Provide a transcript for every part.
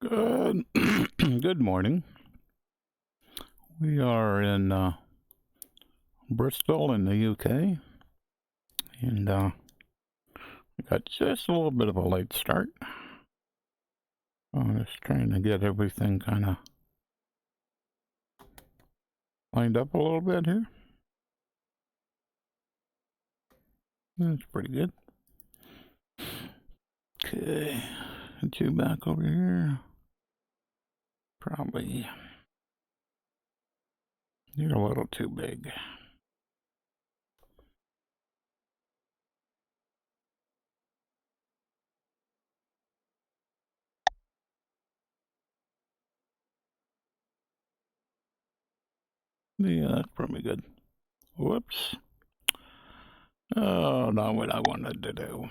Good, good morning. We are in Bristol in the UK, and we got just a little bit of a late start. I'm just trying to get everything kind of lined up a little bit here. That's pretty good. Okay, get you back over here. Probably you're a little too big. Yeah, that's probably good. Whoops. Oh, not what I wanted to do.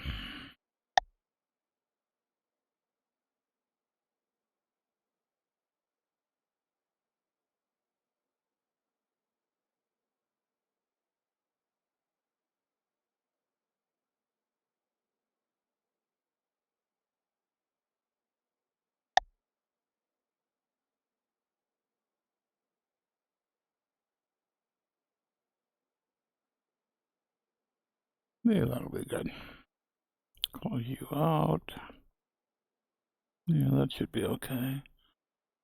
Yeah, that'll be good. Close you out. Yeah, that should be okay.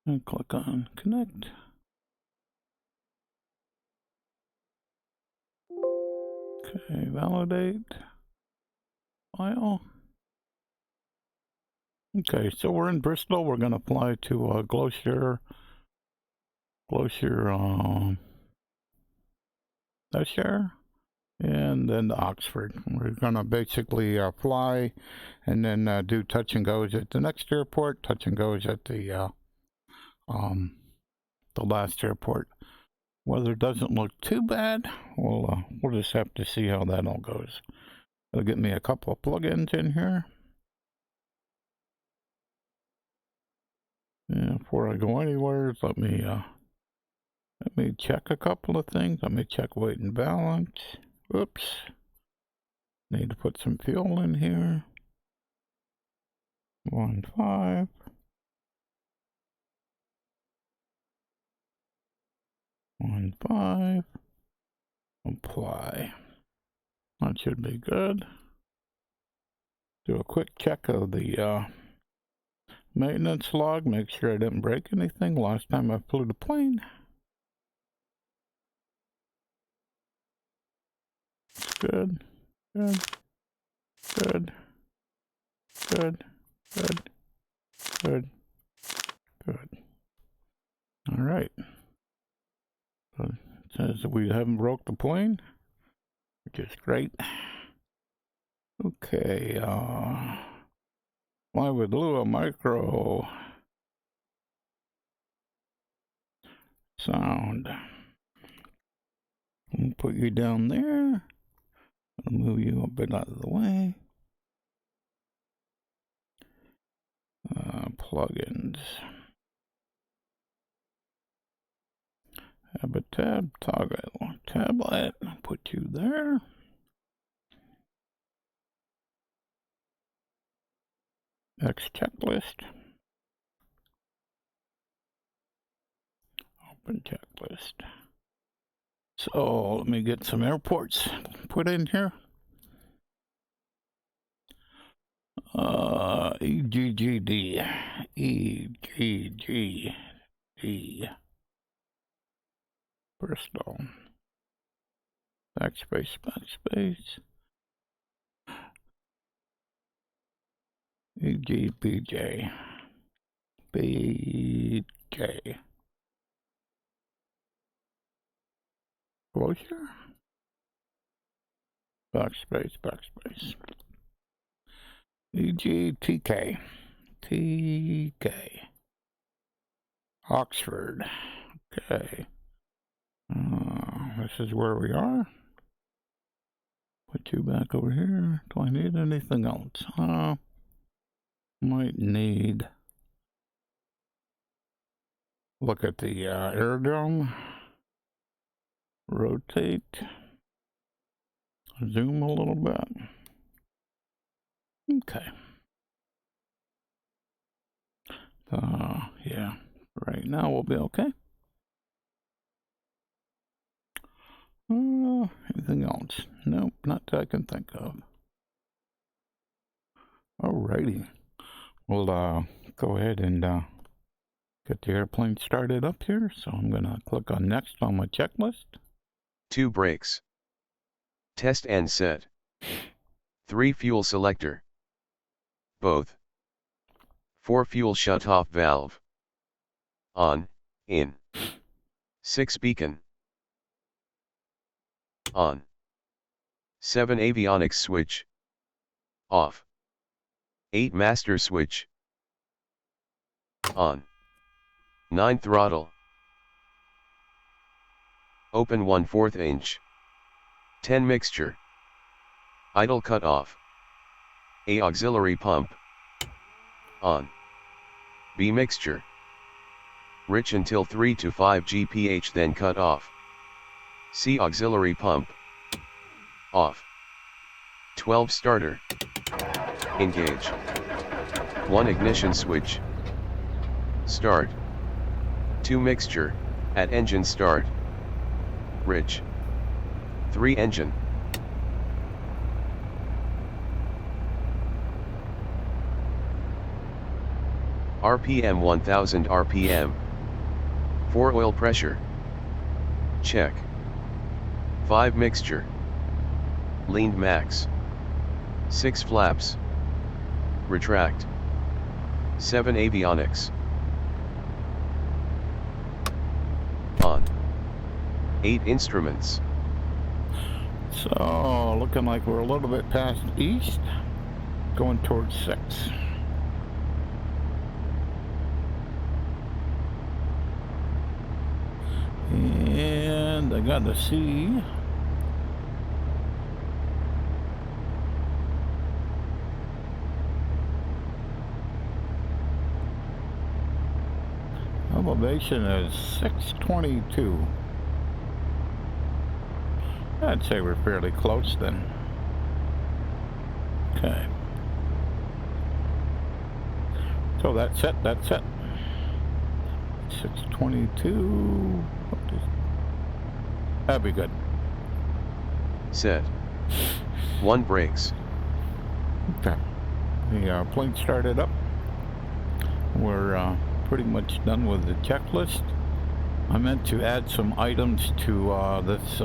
And click on connect. Okay, validate file. Okay, so we're in Bristol. We're going to apply to Gloucestershire, and then to Oxford. We're going to basically fly and then do touch and goes at the next airport, touch and goes at the last airport. Weather doesn't look too bad. We'll just have to see how that all goes. It'll get me a couple of plugins in here. Yeah, before I go anywhere, let me check a couple of things. Let me check weight and balance. Oops. Need to put some fuel in here. 1.5. Apply. That should be good. Do a quick check of the maintenance log. Make sure I didn't break anything last time I flew the plane. Good. Good. Good. Good. Good. Good. Good. All right. So it says that we haven't broke the plane, which is great. Okay, fly with Lua Micro sound. I'll put you down there. I'll move you a bit out of the way. Plugins. Have a tab, toggle tablet. Put you there. X checklist. Open checklist. So let me get some airports put in here. EGGD. EGGD. Bristol. Backspace, backspace. EGBJ. BJ. Closure. Backspace, backspace. EGTK. TK. Oxford. Okay. This is where we are. Put you back over here. Do I need anything else? Might need. Look at the aerodrome. Rotate. Zoom a little bit. Okay. Yeah, right now we'll be okay. Anything else? Nope, not that I can think of. Alrighty. We'll go ahead and get the airplane started up here. So I'm going to click on next on my checklist. 2 brakes. Test and set. 3 fuel selector. Both. 4 fuel shut-off valve. On, in. 6 beacon. On. 7 avionics switch. Off. 8 master switch. On. 9 throttle. Open 1/4 inch. 10 mixture. Idle cut off. A auxiliary pump. On. B mixture. Rich until 3 to 5 GPH, then cut off. C auxiliary pump. Off. 12 starter. Engage. 1 ignition switch. Start. 2 mixture, at engine start. Rich. 3 engine. RPM 1000 RPM. 4 oil pressure. Check. 5 mixture. Leaned max. 6 flaps. Retract. 7 avionics. On. 8 instruments. So looking like we're a little bit past east, going towards 6. And I got to see elevation is 622. I'd say we're fairly close then. Okay. So that's it, that's it. 622. That'd be good. Set. 1 brakes. Okay. The plane started up. We're pretty much done with the checklist. I meant to add some items to this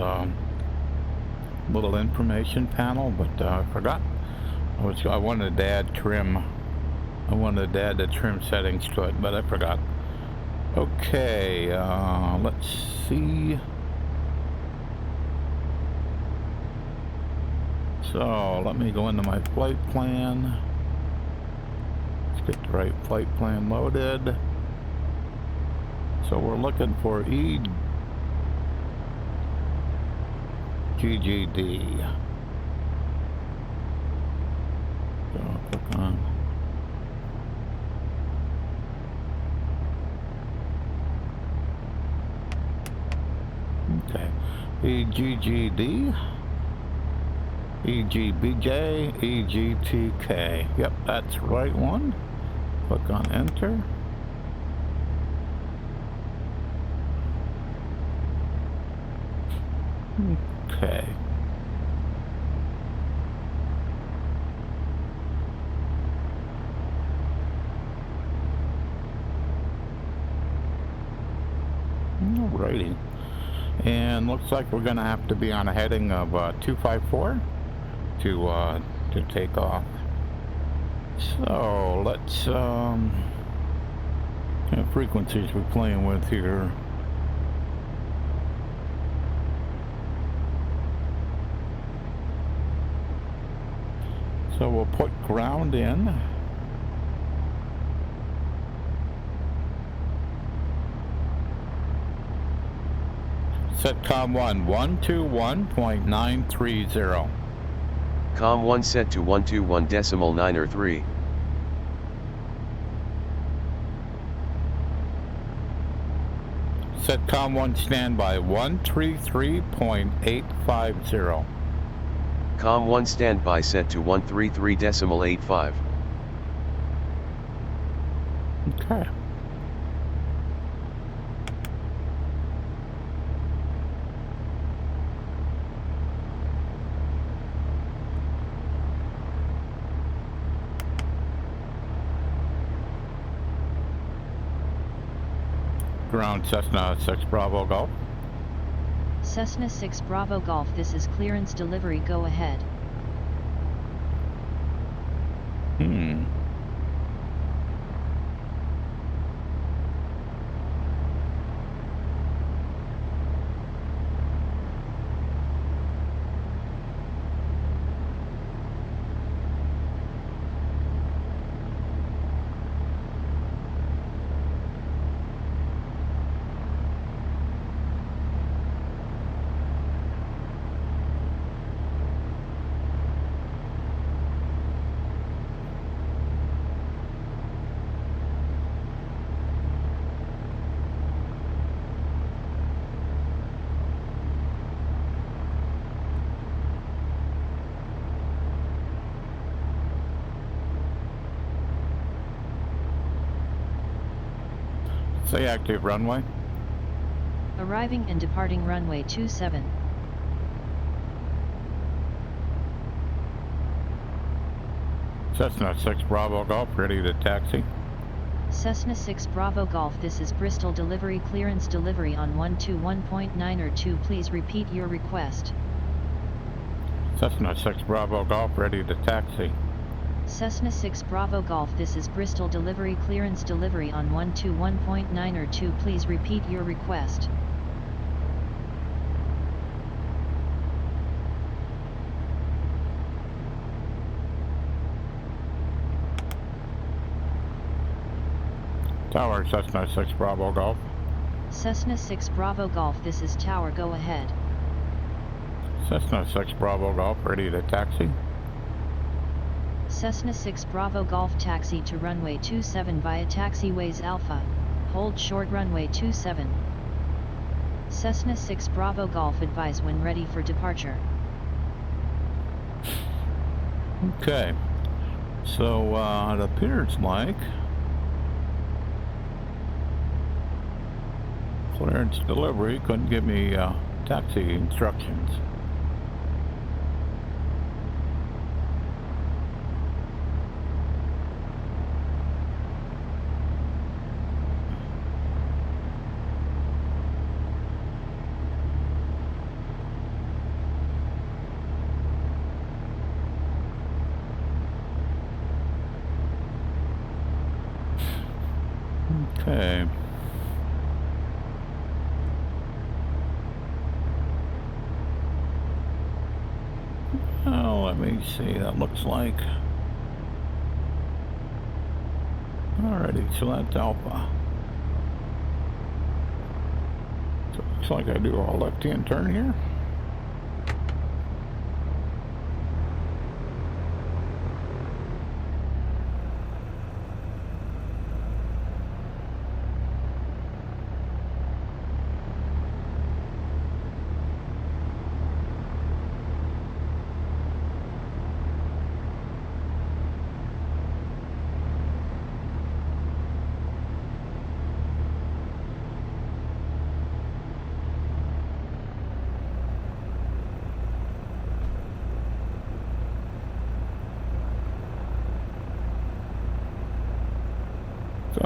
little information panel, but I forgot. I wanted to add trim. I wanted to add the trim settings to it, but I forgot. Okay, let's see. So let me go into my flight plan. Let's get the right flight plan loaded. So we're looking for EGGD. So I'll click on. Okay, EGGD, EGBJ, EGTK. Yep, that's the right one. Click on enter. Okay. Alrighty. And looks like we're gonna have to be on a heading of 254 to take off. So let's what kind of frequencies we're playing with here. So we'll put ground in. Set COM 1, 121.930. COM 1 set to 121.903. Set COM 1 standby, 133.850. COM 1 standby set to 133.85. Okay. ground Cessna 6 Bravo Golf. Cessna 6 Bravo Golf, this is clearance delivery, go ahead. Say active runway. Arriving and departing runway 27. Cessna 6 Bravo Golf, ready to taxi. Cessna 6 Bravo Golf, this is Bristol delivery, clearance delivery on 121.9 or 2, please repeat your request. Cessna 6 Bravo Golf, ready to taxi. Cessna 6 Bravo Golf, this is Bristol delivery, clearance delivery on 121.9 or 2, please repeat your request. Tower Cessna 6 Bravo Golf. Cessna 6 Bravo Golf, this is Tower, go ahead. Cessna 6 Bravo Golf, ready to taxi. Cessna 6 Bravo Golf, taxi to runway 27 via taxiways Alpha, hold short runway 27. Cessna 6 Bravo Golf, advise when ready for departure. Okay, so it appears like clearance delivery couldn't give me taxi instructions. Okay. Oh, let me see. That looks like. Alrighty, so that's Alpha. So it looks like I do a left-hand turn here.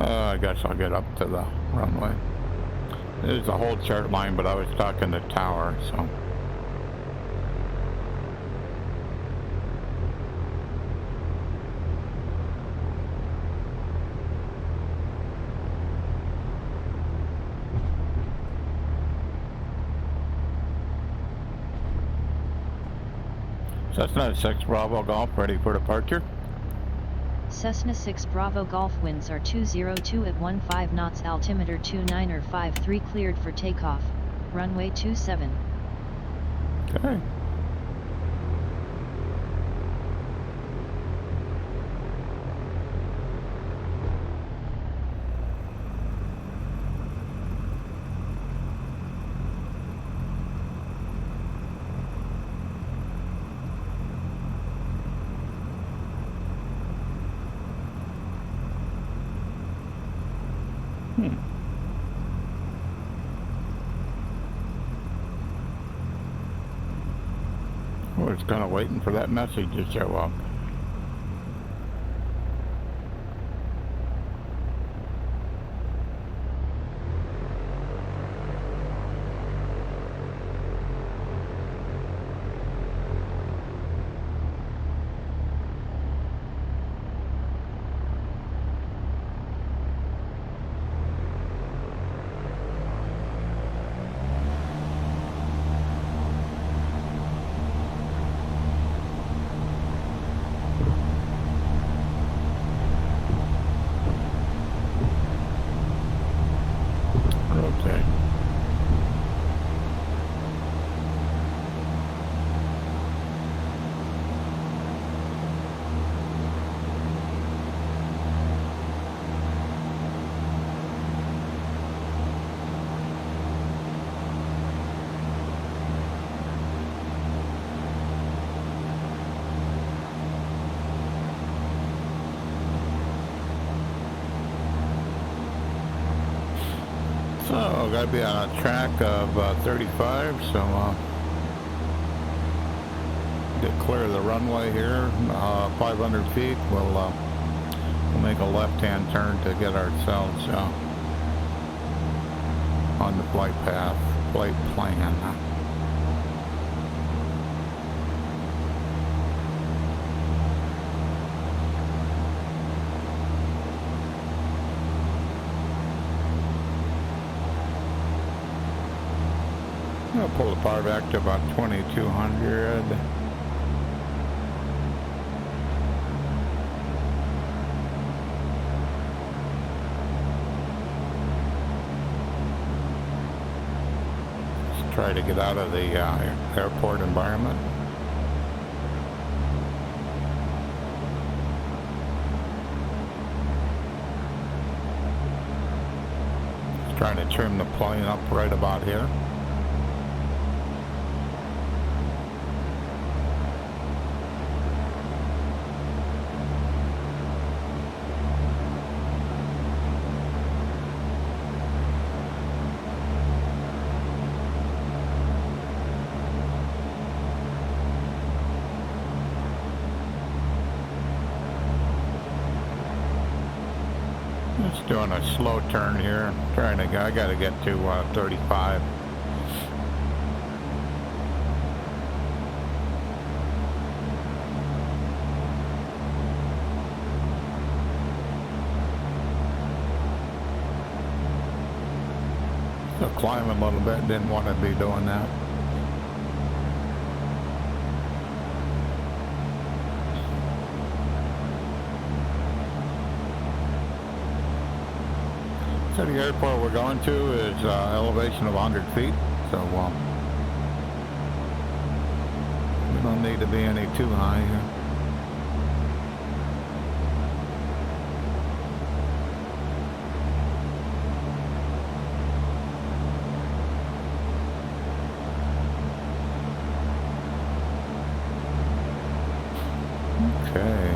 I guess I'll get up to the runway. There's a whole chart line, but I was talking to Tower, so. Cessna 6 Bravo Golf, ready for departure. Cessna 6 Bravo Golf, winds are 202 at 15 knots, altimeter 29 or 53, cleared for takeoff, runway 27. Okay. I was kind of waiting for that message to show up. Okay. So, gotta be on a track of 35, so get clear of the runway here, 500 feet. We'll make a left-hand turn to get ourselves on the flight path, flight plan. I'll pull the power back to about 2200. Let's try to get out of the airport environment. Just trying to trim the plane up right about here. Just doing a slow turn here. I gotta get to 35. So climbing a little bit, didn't want to be doing that. So the airport we're going to is elevation of 100 feet, so we don't need to be any too high here. Okay.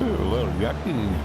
Ooh, a little yucky.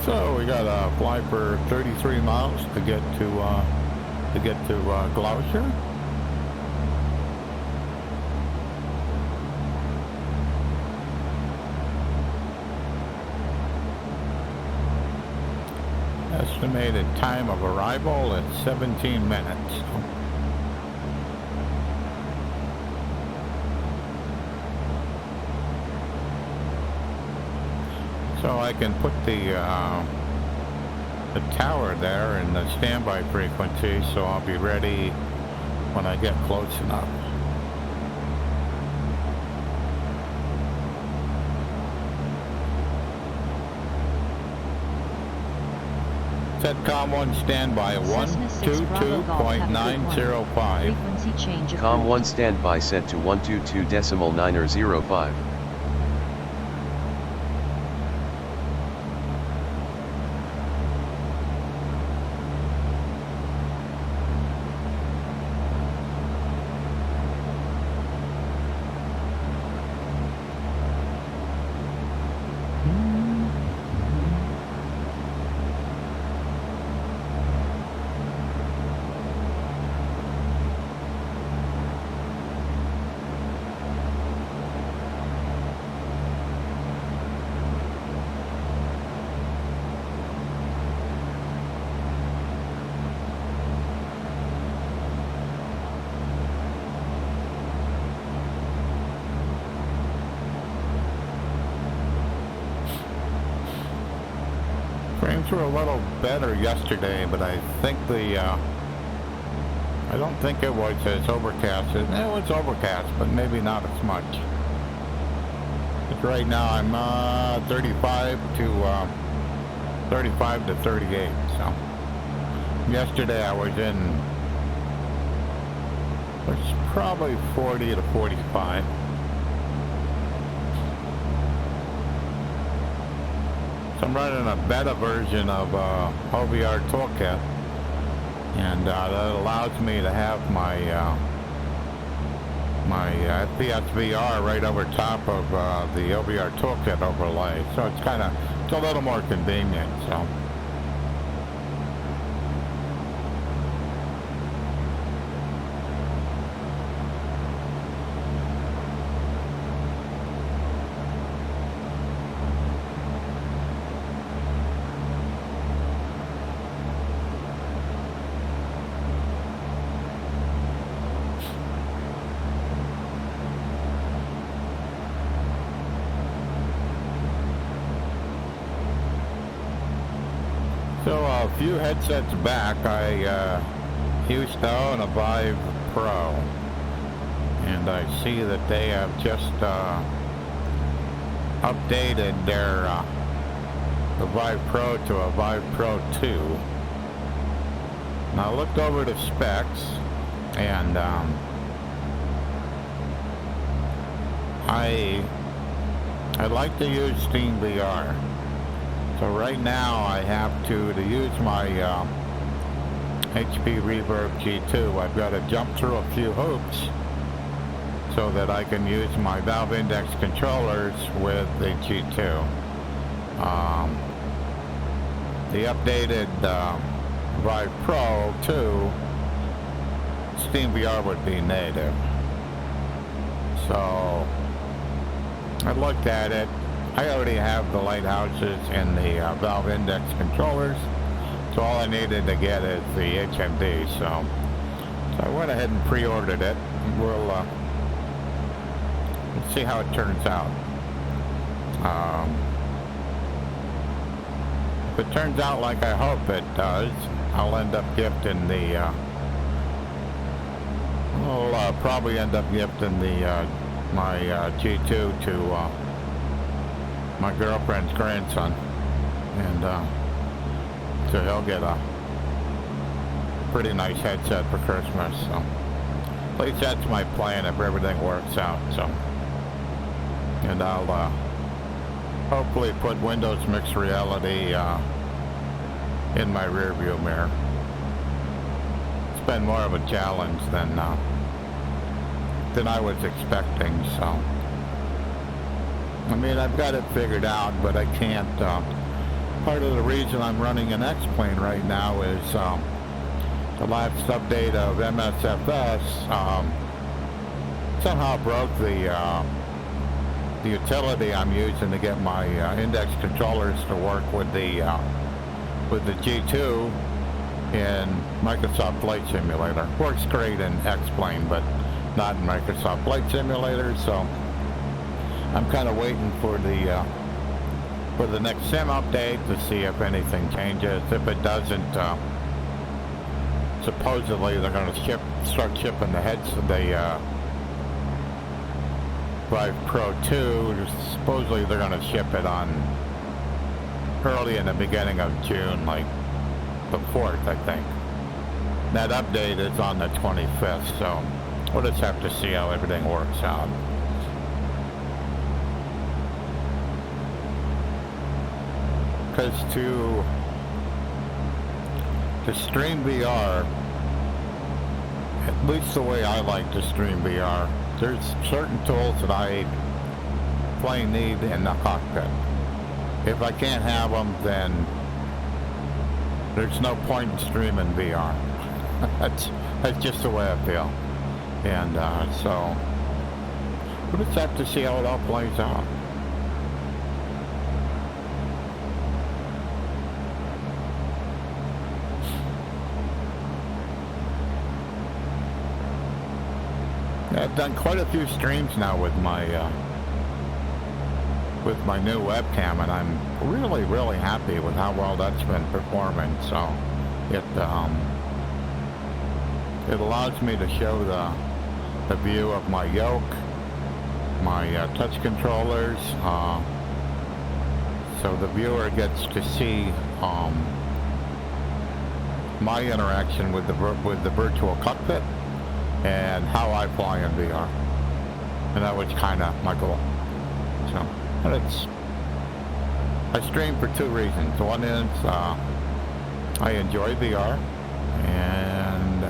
So we got to fly for 33 miles to get to Gloucester. Estimated time of arrival at 17 minutes. So I can put the tower there in the standby frequency, so I'll be ready when I get close enough. Setcom 1 standby 122.905. Frequency change approved. Com 1 standby set to 122.905. Frames were a little better yesterday, but I think I don't think it was as overcast. It was overcast, but maybe not as much. But right now I'm 35 to 38. So yesterday I was in, it's probably 40 to 45. So I'm running a beta version of OVR Toolkit, and that allows me to have my FPS VR right over top of the OVR Toolkit overlay. So it's a little more convenient. So. So a few headsets back, I used to own a Vive Pro, and I see that they have just updated the Vive Pro to a Vive Pro 2. And I looked over the specs, and I like to use SteamVR. So right now I have to use my HP Reverb G2, I've got to jump through a few hoops so that I can use my valve index controllers with the G2. The updated Vive Pro 2, SteamVR would be native. So I looked at it. I already have the lighthouses and the valve index controllers, so all I needed to get is the HMD. So I went ahead and pre-ordered it. We'll see how it turns out. If it turns out like I hope it does, I'll end up gifting the. I'll probably end up gifting the my G2 to my girlfriend's grandson, and so he'll get a pretty nice headset for Christmas. So at least that's my plan if everything works out. So, and I'll hopefully put Windows Mixed Reality in my rear view mirror. It's been more of a challenge than I was expecting. So I mean, I've got it figured out, but I can't. Part of the reason I'm running an X-Plane right now is the last update of MSFS somehow broke the utility I'm using to get my index controllers to work with the with the G2 in Microsoft Flight Simulator. Works great in X-Plane, but not in Microsoft Flight Simulator, so I'm kind of waiting for the next sim update to see if anything changes. If it doesn't, supposedly they're going to start shipping the heads of the Vive Pro 2. Supposedly they're going to ship it on early in the beginning of June, like the 4th, I think. That update is on the 25th, so we'll just have to see how everything works out. Because to stream VR, at least the way I like to stream VR, there's certain tools that I plain need in the cockpit. If I can't have them, then there's no point in streaming VR. that's just the way I feel. And so we'll just have to see how it all plays out. I've done quite a few streams now with my new webcam, and I'm really happy with how well that's been performing. So it allows me to show the view of my yoke, my touch controllers, so the viewer gets to see my interaction with the virtual cockpit and how I fly in VR, and that was kind of my goal. So, but I stream for two reasons. One is I enjoy VR, and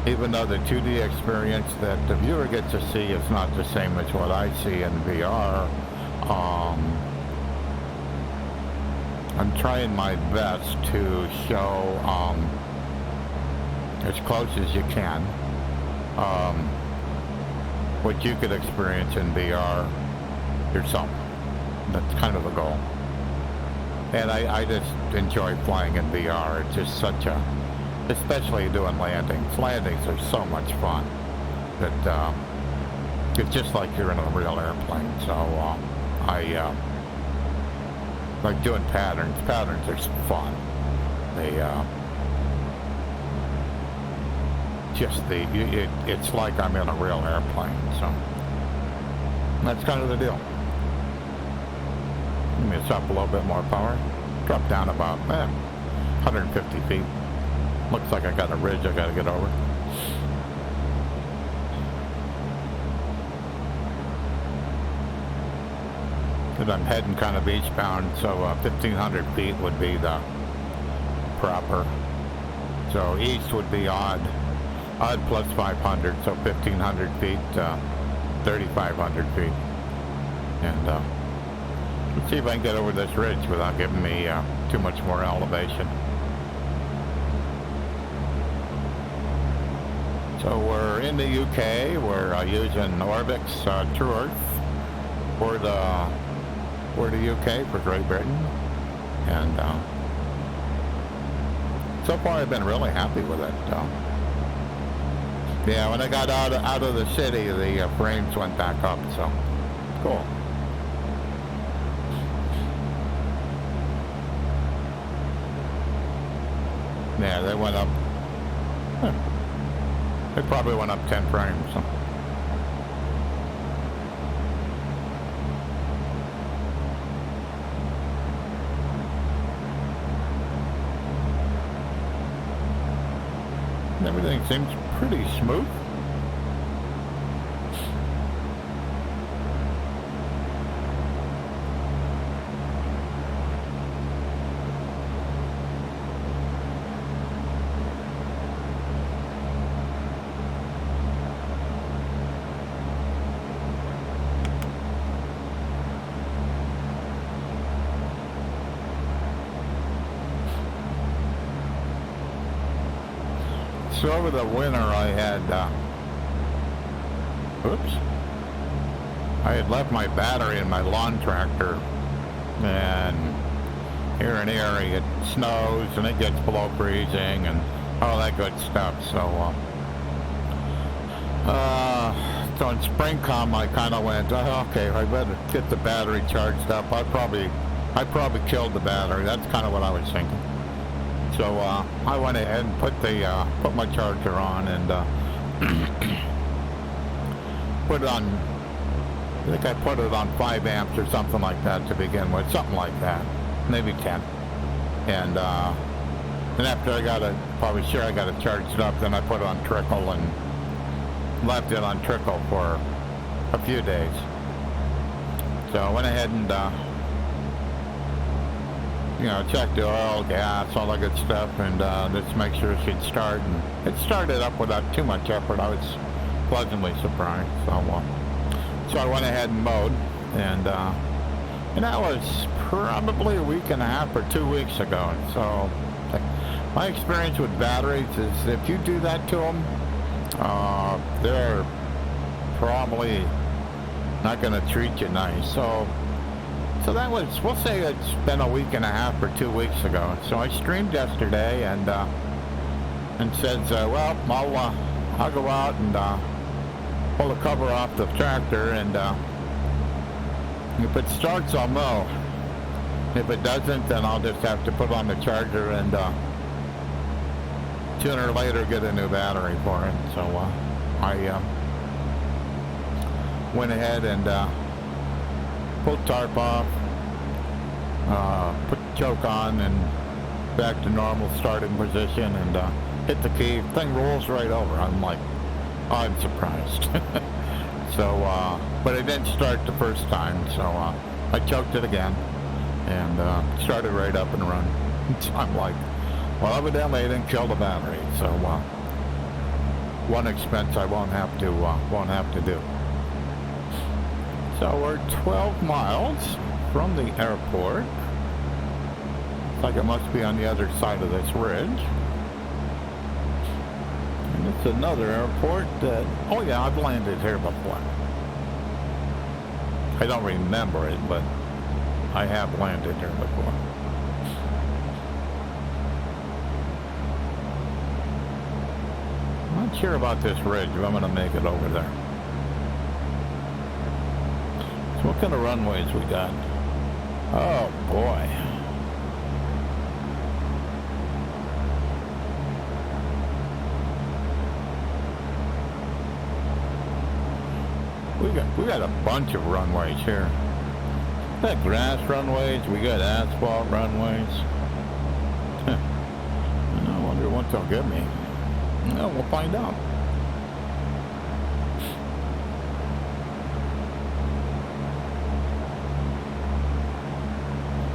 even though the 2D experience that the viewer gets to see is not the same as what I see in VR, I'm trying my best to show as close as you can what you could experience in VR yourself. That's kind of the goal. And I just enjoy flying in VR. It's just such a, especially doing landings. Landings are so much fun that it's just like you're in a real airplane. So I like doing patterns. Patterns are fun. They it's like I'm in a real airplane, so that's kind of the deal. Let me just up a little bit more power. Drop down about 150 feet. Looks like I got a ridge I got to get over. And I'm heading kind of eastbound, so 1,500 feet would be the proper. So east would be odd plus 500, so 1,500 feet, 3,500 feet. And let's see if I can get over this ridge without giving me too much more elevation. So we're in the UK. We're using Orbix True Earth for the UK, for Great Britain. And so far I've been really happy with it. Yeah, when I got out of the city, the frames went back up, so cool. Yeah, they went up. They probably went up 10 frames. So. Everything seems pretty smooth. So over the winter I had, I had left my battery in my lawn tractor, and here in Erie, it snows and it gets below freezing and all that good stuff. So in springcom, I kind of went, oh, okay, I better get the battery charged up. I probably killed the battery. That's kind of what I was thinking. So I went ahead and put my charger on and put it on. I think I put it on 5 amps or something like that to begin with, something like that, maybe 10. And after I got it, probably sure I got it charged up, then I put it on trickle and left it on trickle for a few days. So I went ahead and checked the oil, gas, all that good stuff, and just make sure it should start. And it started up without too much effort. I was pleasantly surprised. So I went ahead and mowed, and that was probably a week and a half or 2 weeks ago. So my experience with batteries is if you do that to them, they're probably not going to treat you nice. So that was, we'll say it's been a week and a half or 2 weeks ago. So I streamed yesterday and said, well, I'll go out and pull the cover off the tractor, and if it starts, I'll mow. If it doesn't, then I'll just have to put on the charger and sooner or later get a new battery for it. So I went ahead and pulled tarp off, put the choke on, and back to normal starting position, and hit the key. Thing rolls right over. I'm like, I'm surprised. So, but it didn't start the first time, so I choked it again and started right up and running. So I'm like, well, evidently I didn't kill the battery, so one expense I won't have to do. So we're 12 miles from the airport. Looks like it must be on the other side of this ridge. And it's another airport that, oh yeah, I've landed here before. I don't remember it, but I have landed here before. I'm not sure about this ridge, but I'm going to make it over there. So what kind of runways we got? Oh boy. We got a bunch of runways here. We got grass runways, we got asphalt runways. I wonder what they'll give me. No, we'll find out.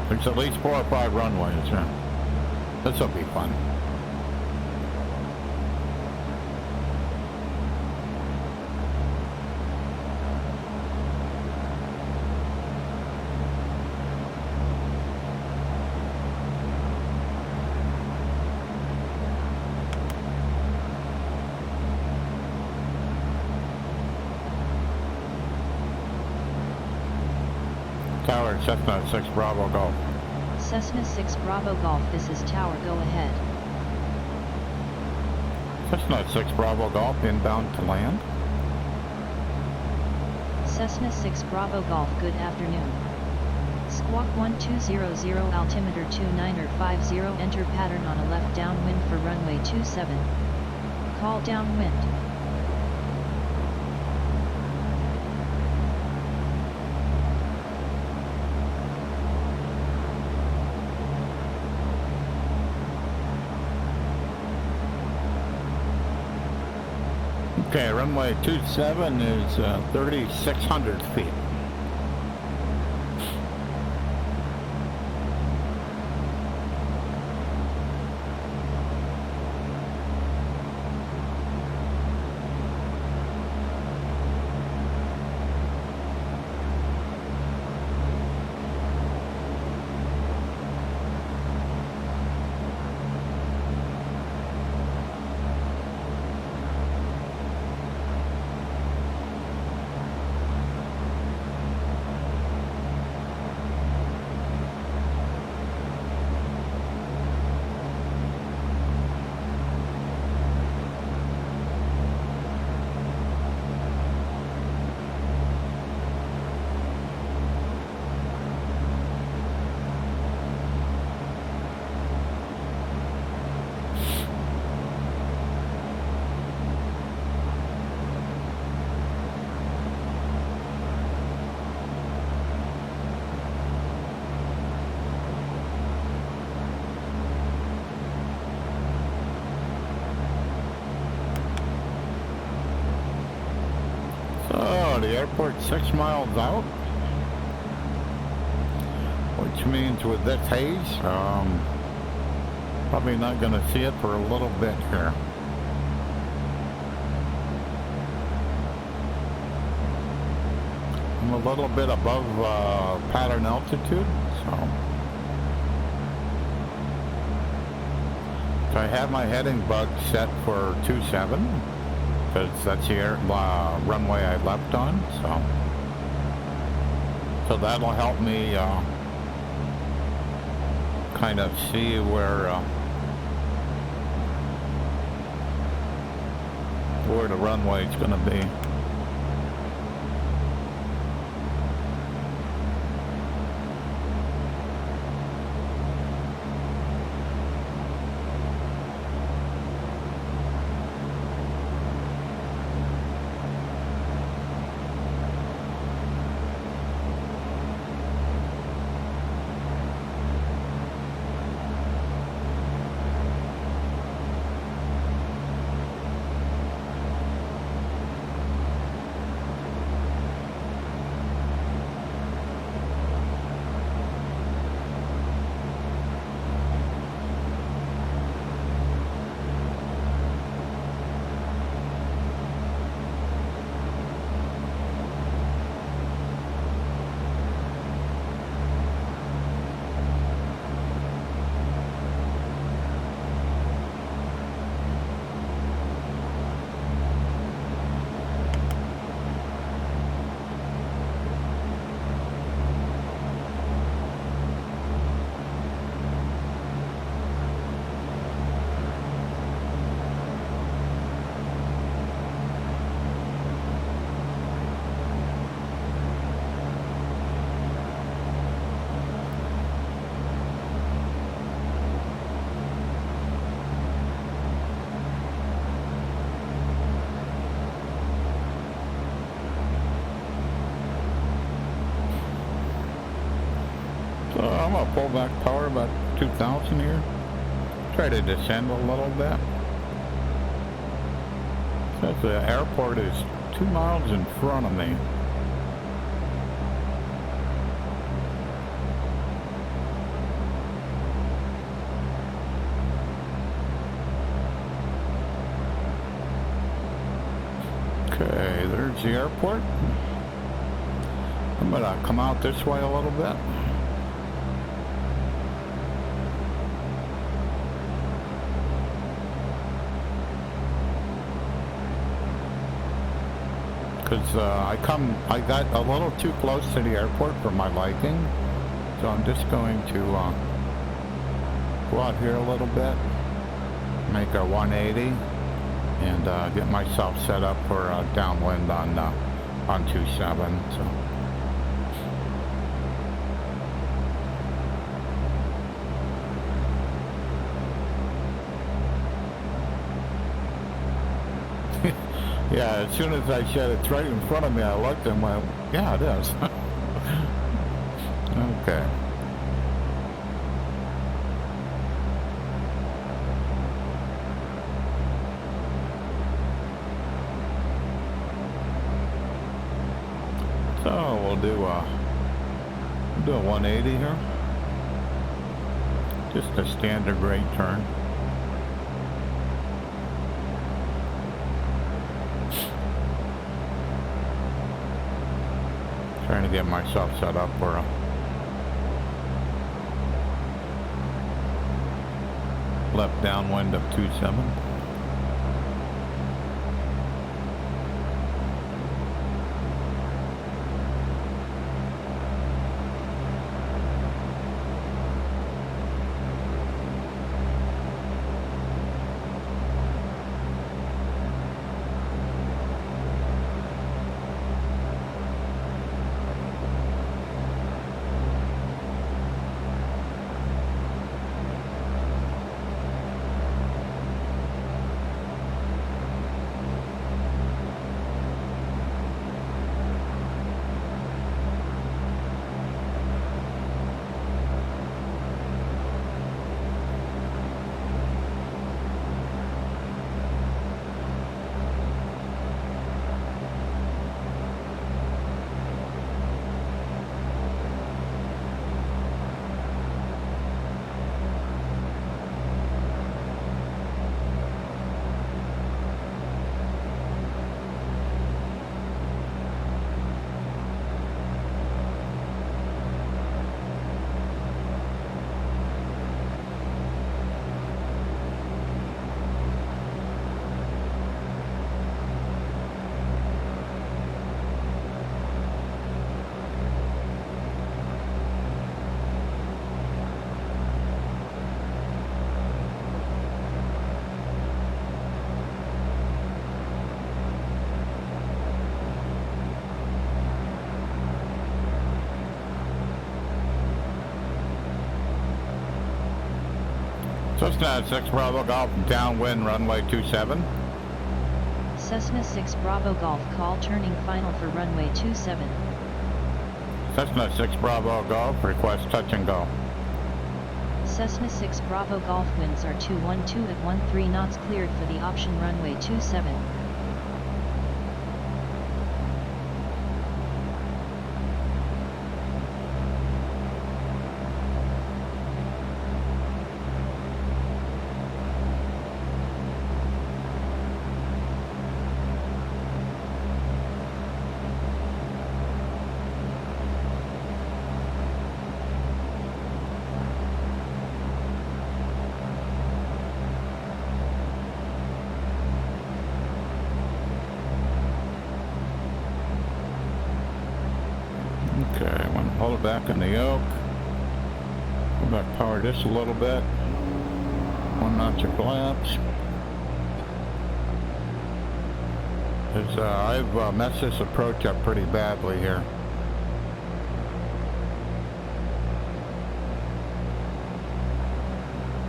There's at least 4 or 5 runways, yeah. This will be fun. Tower, Cessna 6 Bravo Golf. Cessna 6 Bravo Golf, this is Tower, go ahead. Cessna 6 Bravo Golf, inbound to land. Cessna 6 Bravo Golf, good afternoon. Squawk 1200, altimeter 2950, enter pattern on a left downwind for runway 27. Call downwind. Okay, runway 27 is 3,600 feet. So the airport's 6 miles out, which means with this haze, probably not going to see it for a little bit here. I'm a little bit above pattern altitude, so I have my heading bug set for 27 because that's the runway I left on, so that'll help me kind of see where the runway is going to be. So I'm gonna pull back power about 2,000 here. Try to descend a little bit. So the airport is 2 miles in front of me. Okay, there's the airport. I'm gonna come out this way a little bit. Because I got a little too close to the airport for my liking, so I'm just going to go out here a little bit, make a 180, and get myself set up for downwind on 27. So. Yeah, as soon as I said it's right in front of me, I looked and went, yeah, it is. Okay. So we'll do a 180 here. Just a standard right turn. Trying to get myself set up for a left downwind of 27. Cessna 6 Bravo Golf, downwind runway 27. Cessna 6 Bravo Golf, call turning final for runway 27. Cessna 6 Bravo Golf, request touch and go. Cessna 6 Bravo Golf, winds are 212 at 13 knots, cleared for the option runway 27. Okay, I'm going to hold it back in the yoke. Go back, power this a little bit. 1 notch of flaps. I've messed this approach up pretty badly here.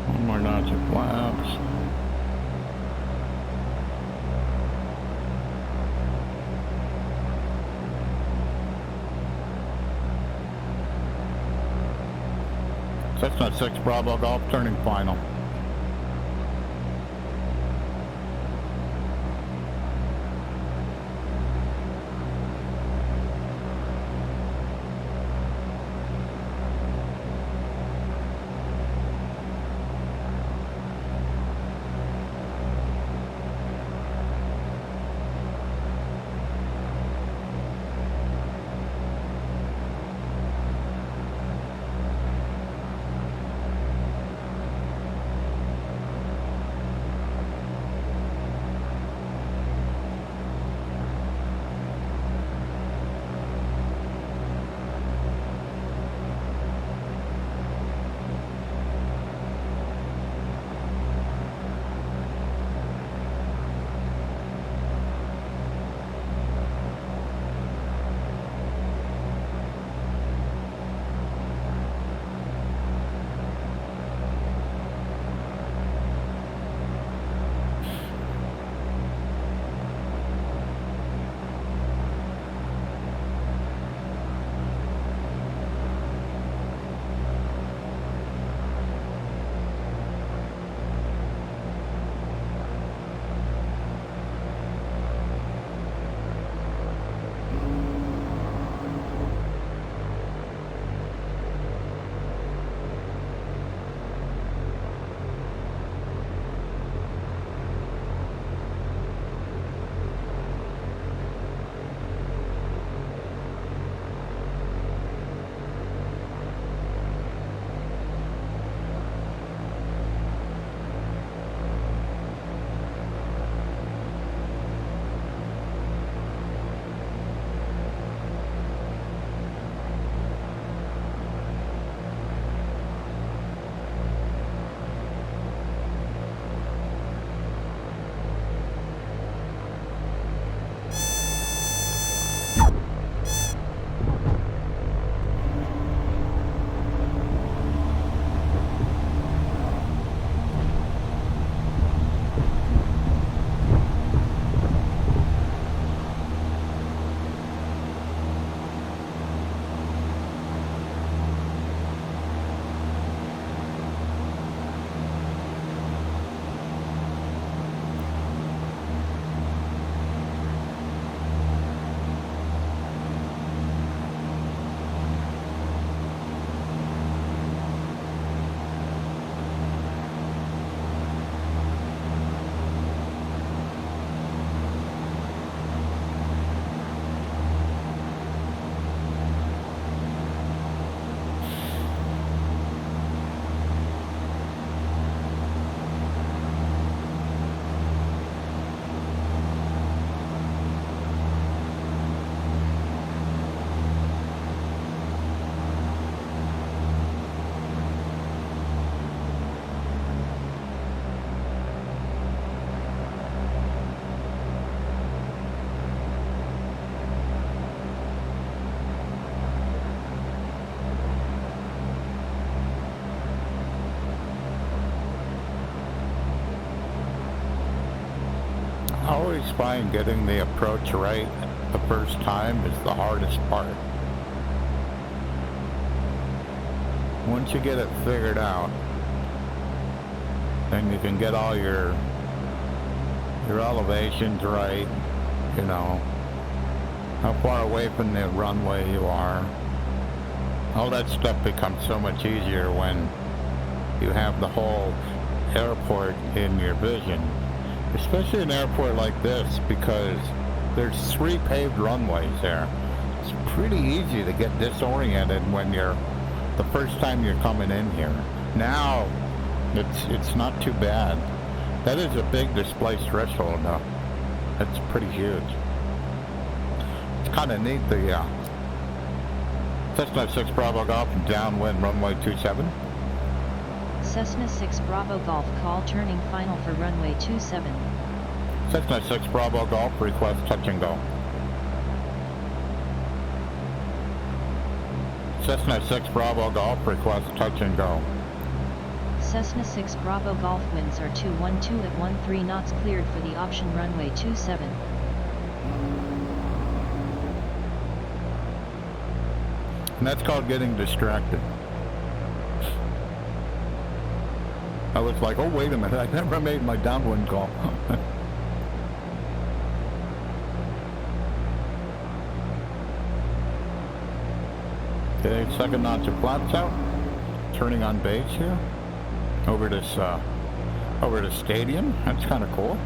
One more notch of flaps. Cessna 6 Bravo Golf, turning final. always find getting the approach right the first time is the hardest part. Once you get it figured out, then you can get all your elevations right, you know, how far away from the runway you are. All that stuff becomes so much easier when you have the whole airport in your vision, especially an airport like this, because there's 3 paved runways there. It's pretty easy to get disoriented when you're the first time you're coming in here. Now it's not too bad. That is a big displaced threshold though. That's pretty huge. It's kind of neat. The Cessna 6 Bravo Golf downwind runway 27. Cessna 6 Bravo Golf call turning final for runway 27. Cessna 6 Bravo Golf request touch and go. Cessna 6 Bravo Golf request touch and go. Cessna 6 Bravo Golf winds are 212 at 13 knots cleared for the option runway 27. And that's called getting distracted. I was like, oh wait a minute, I never made my downwind call. Okay, second notch of flaps out. Turning on base here. Over to stadium. That's kind of cool.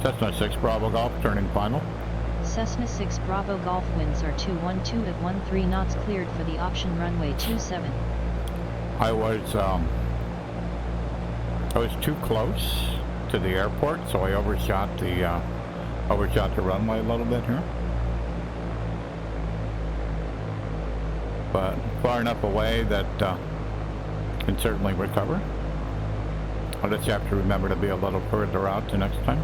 Cessna 6 Bravo Golf turning final. Cessna 6 Bravo Golf winds are 212 at 13 knots cleared for the option runway 27. I was too close to the airport, so I overshot the runway a little bit here. But far enough away that can certainly recover. I'll just have to remember to be a little further out the next time.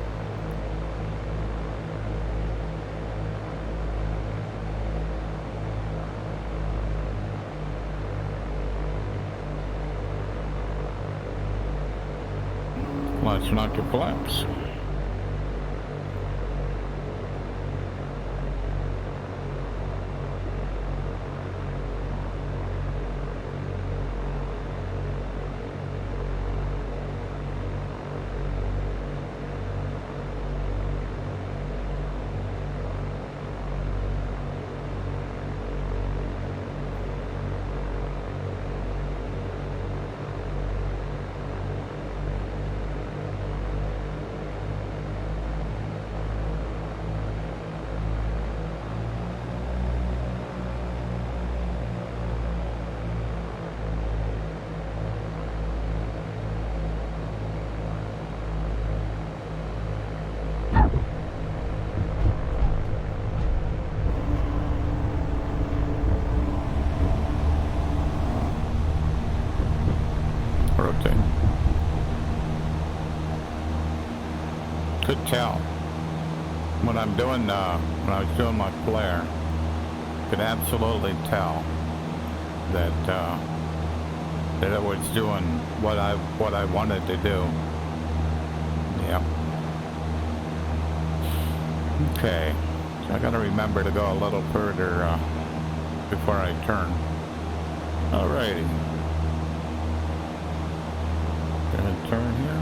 Let's not to collapse. Rotate. Could tell when I was doing my flare, could absolutely tell that that it was doing what I wanted to do. Yep. Okay, so I gotta remember to go a little further before I turn. Alrighty. Gonna turn here.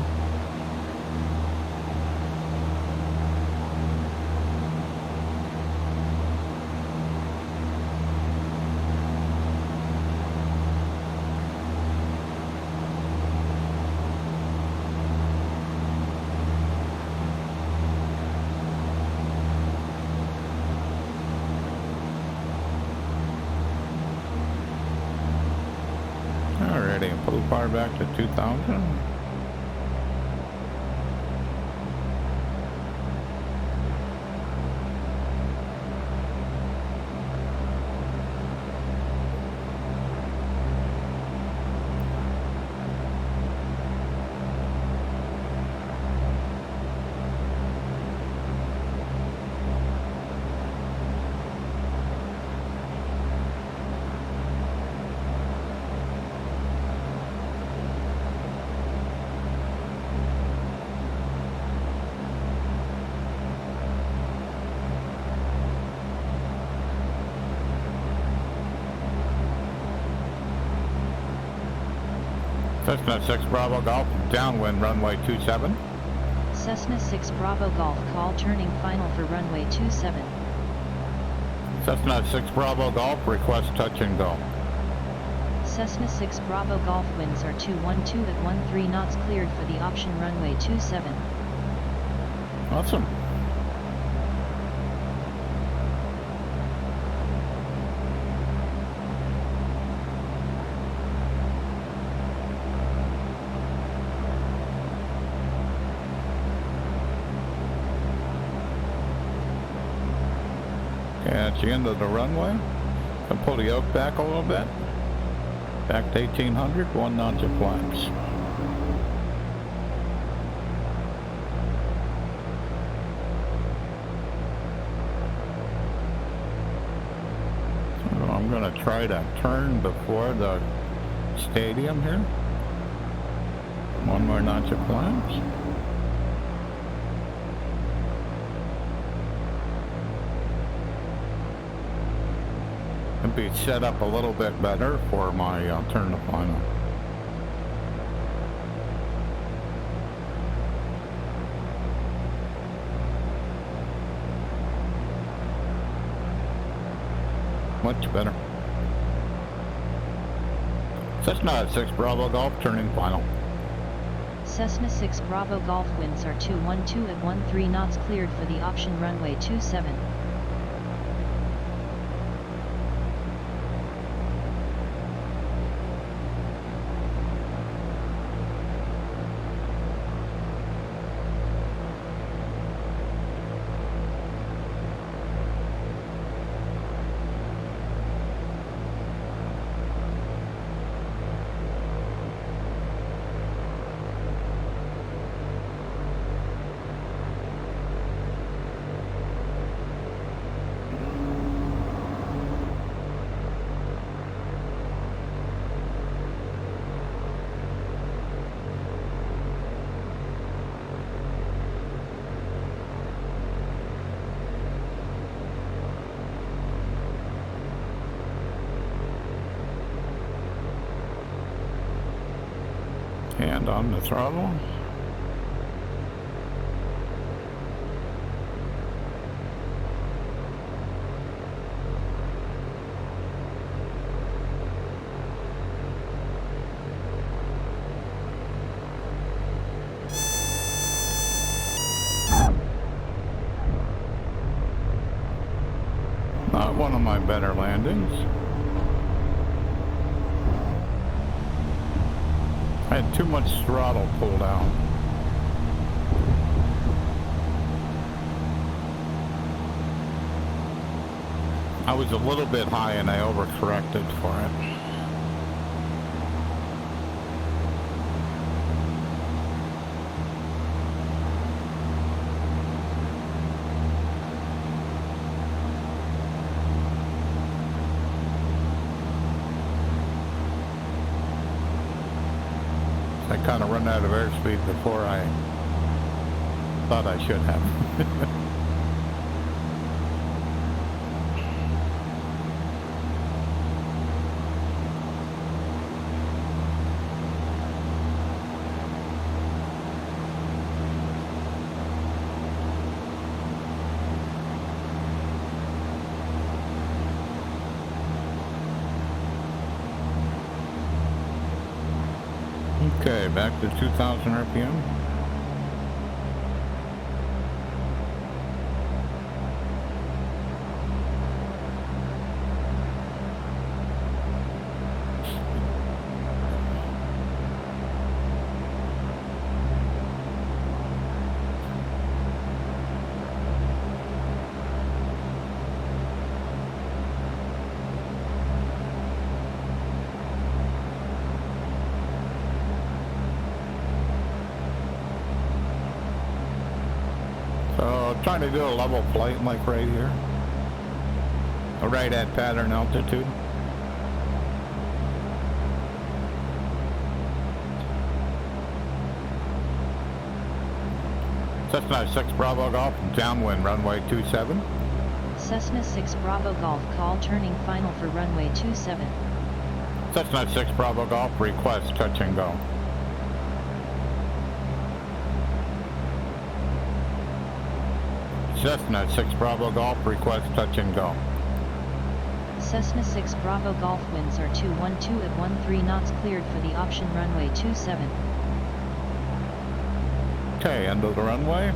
Alrighty, pull the bar back to 2000. Cessna 6 Bravo Golf, downwind runway 27. Cessna 6 Bravo Golf, call turning final for runway 27. Cessna 6 Bravo Golf, request touch and go. Cessna 6 Bravo Golf, winds are 212 at 13 knots, cleared for the option runway 27. Awesome. Okay, that's the end of the runway. I'll pull the yoke back a little bit. Back to 1800, 1 knot of flaps. So I'm going to try to turn before the stadium here. 1 more notch of flaps. And be set up a little bit better for my turn to final. Much better. Cessna 6 Bravo Golf, turning final. Cessna 6 Bravo Golf, winds are 212 at 13 knots, cleared for the option runway 27. Hand on the throttle. Not one of my better landings. I had too much throttle pulled out. I was a little bit high and I overcorrected for it. I kind of run out of airspeed before I thought I should have. Okay, back to 2,000 RPM. So trying to do a level flight like right here, right at pattern altitude. Cessna 6 Bravo Golf, downwind runway 27. Cessna 6 Bravo Golf, call turning final for runway 27. Cessna 6 Bravo Golf, request touch and go. Cessna 6 Bravo Golf, request touch and go. Cessna 6 Bravo Golf winds are 212 at 13 knots, cleared for the option runway 27. Okay, end of the runway.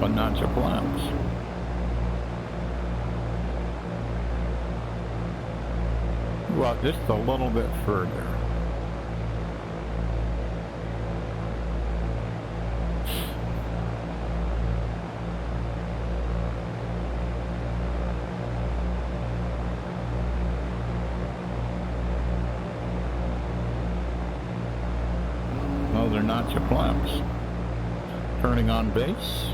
One notch of flaps. Well, just a little bit further. Another notch of flaps. Turning on base.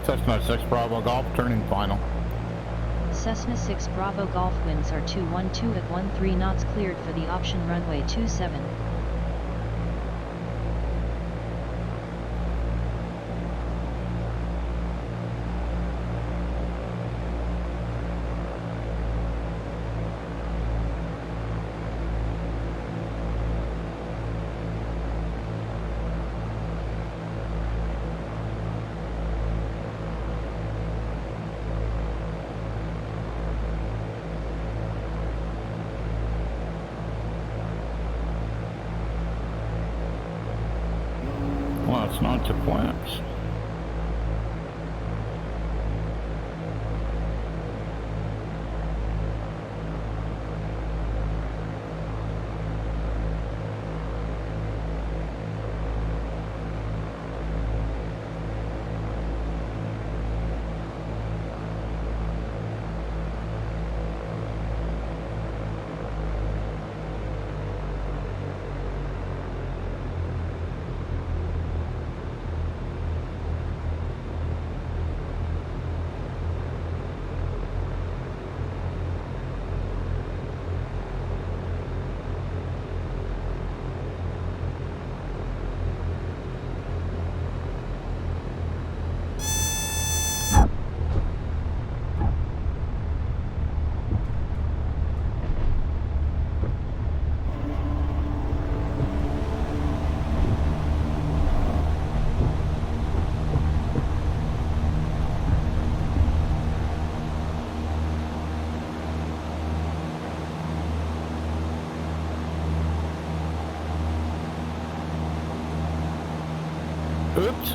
Cessna 6 Bravo Golf, turning final. Cessna 6 Bravo Golf winds are 212 at 13 knots, cleared for the option runway 27. Well, it's not to flaps. Oops.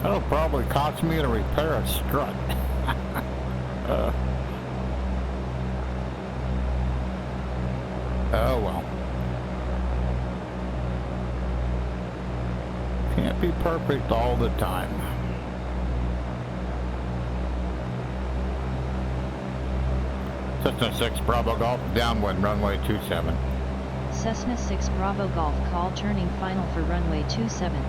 That'll probably cost me to repair a strut. Oh well. Can't be perfect all the time. Cessna 6 Bravo Golf, downwind runway 27. Cessna 6 Bravo Golf, call turning final for runway 27.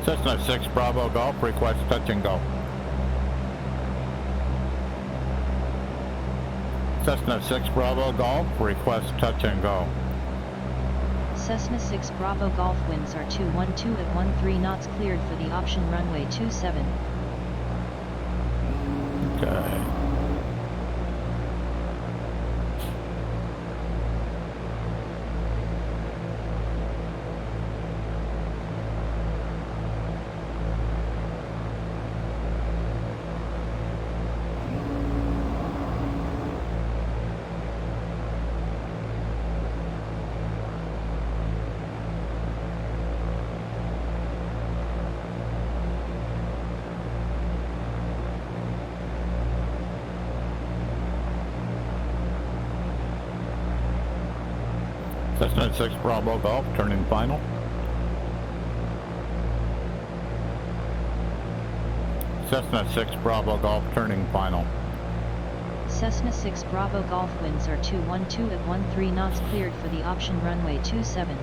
Cessna 6 Bravo Golf, request touch and go. Cessna 6 Bravo Golf, request touch and go. Cessna 6 Bravo Golf winds are 212 at 13 knots, cleared for the option runway 27. Okay. Cessna 6 Bravo Golf, turning final. Cessna 6 Bravo Golf, turning final. Cessna 6 Bravo Golf winds are 212 at 13 knots, cleared for the option runway 27.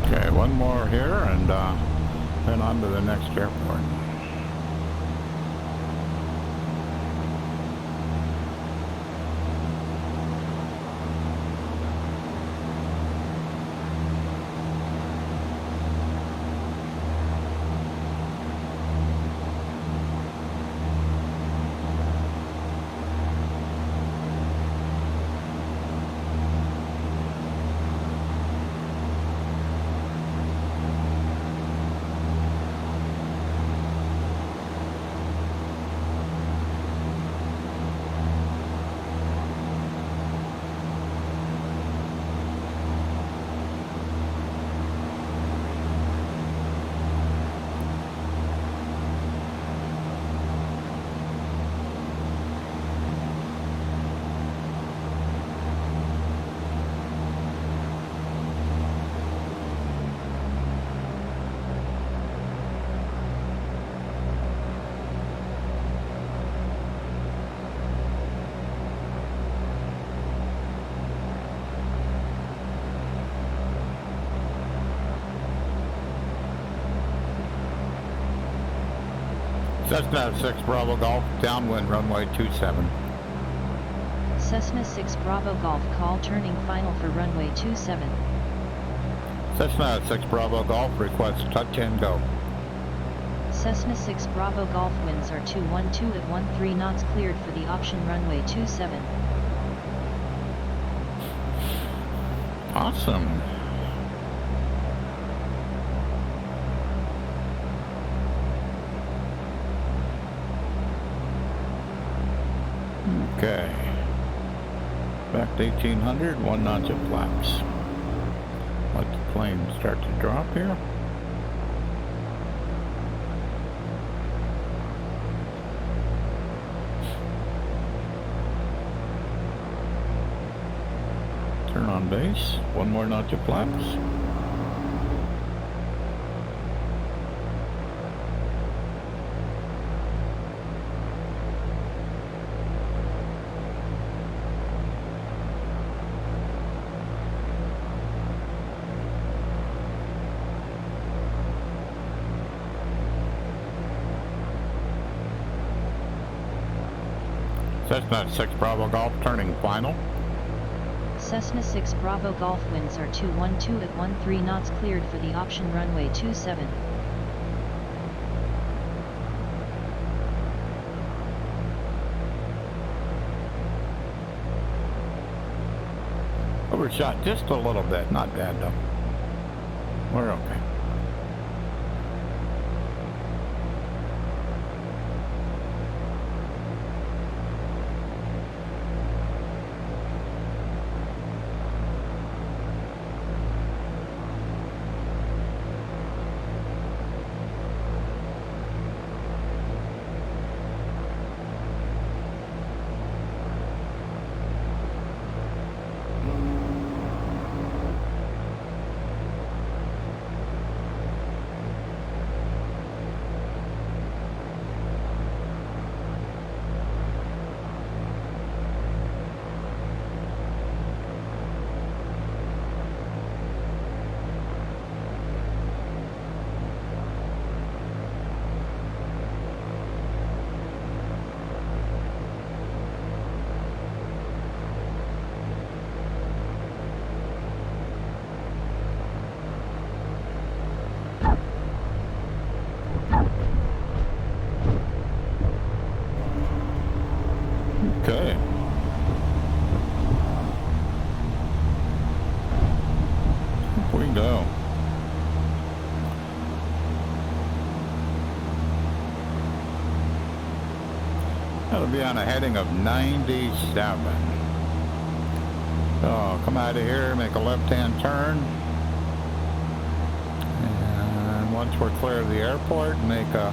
Okay, one more here and then on to the next airport. Cessna 6 Bravo Golf, downwind runway 27. Cessna 6 Bravo Golf, call turning final for runway 27. Cessna 6 Bravo Golf, request touch and go. Cessna 6 Bravo Golf winds are 212 at 13 knots, cleared for the option runway 27. Awesome. Okay. Back to 1800, 1 notch of flaps. Let the plane start to drop here. Turn on base, 1 more notch of flaps. Cessna 6 Bravo Golf turning final. Cessna 6 Bravo Golf winds are 212 at 13 knots, cleared for the option runway 27. Overshot just a little bit, not bad though. We're okay. Okay. Up we go. That'll be on a heading of 97. So come out of here, make a left-hand turn. And once we're clear of the airport, make a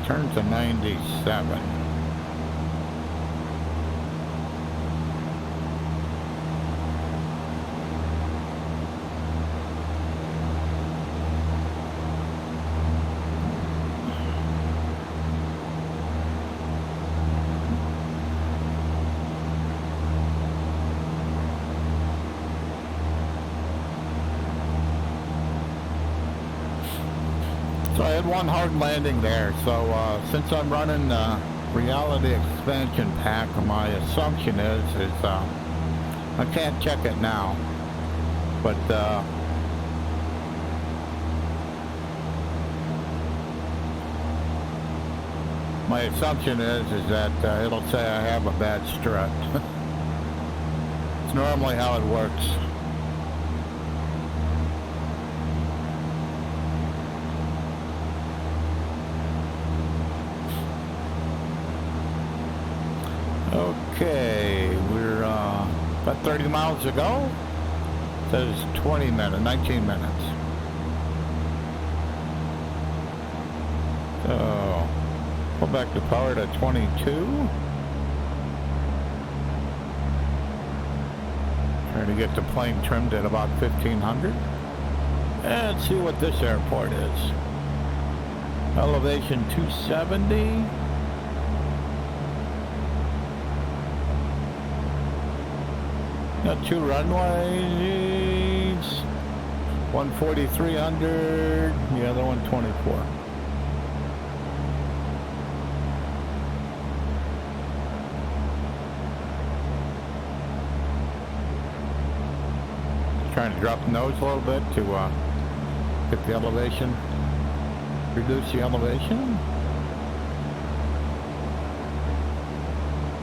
turn to 97. So I had one hard landing there, so since I'm running reality expansion pack, my assumption is I can't check it now, but my assumption is that it'll say I have a bad strut. It's normally how it works. Okay, we're about 30 miles to go. It says 19 minutes. So, pull back the power to 22. Trying to get the plane trimmed at about 1500. And see what this airport is. Elevation 270. Got 2 runways, one 4300, the other one 24. Trying to drop the nose a little bit to get the elevation, reduce the elevation.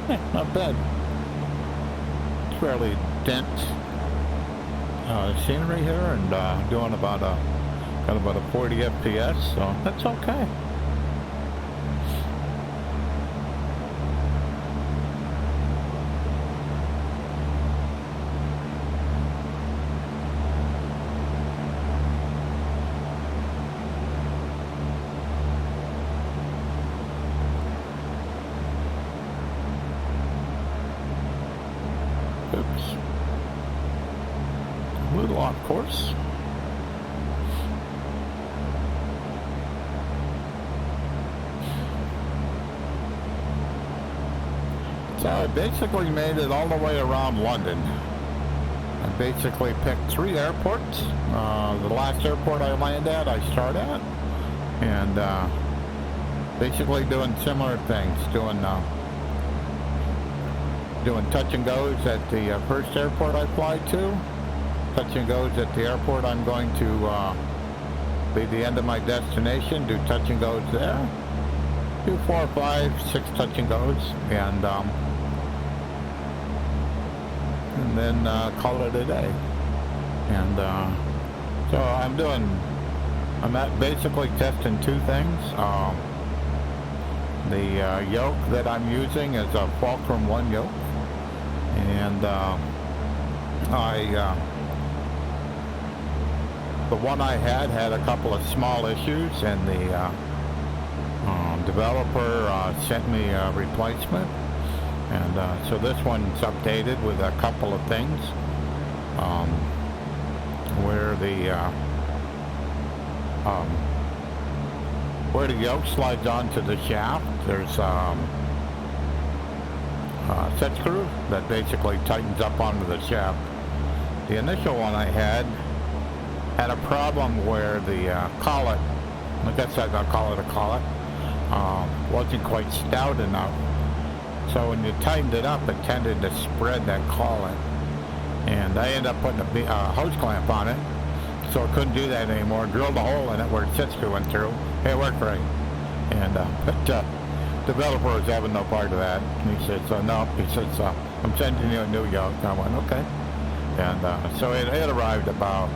Yeah, not bad. Fairly dense scenery here, and doing about a 40 FPS, so that's okay. Oops. A little off course. So I basically made it all the way around London. I basically picked 3 airports. The last airport I land at, I start at. And basically doing similar things. Doing touch and goes at the first airport I fly to. Touch and goes at the airport I'm going to be the end of my destination. Do touch and goes there. Do 4, 5, 6 touch and goes. And then call it a day. And so I'm basically testing 2 things. The yoke that I'm using is a Fulcrum One yoke, and the one I had a couple of small issues, and the developer sent me a replacement. And so this one's updated with a couple of things, where the yoke slides onto the shaft. There's set screw that basically tightens up onto the shaft. The initial one I had a problem where the collet, I guess I'll call it a collet, wasn't quite stout enough. So when you tightened it up, it tended to spread that collet. And I ended up putting a hose clamp on it, so I couldn't do that anymore. Drilled a hole in it where the set screw went through. It worked great. And but developer was having no part of that. And he said, so no, he says, I'm sending you a new yoke. I went, okay. And so it arrived about,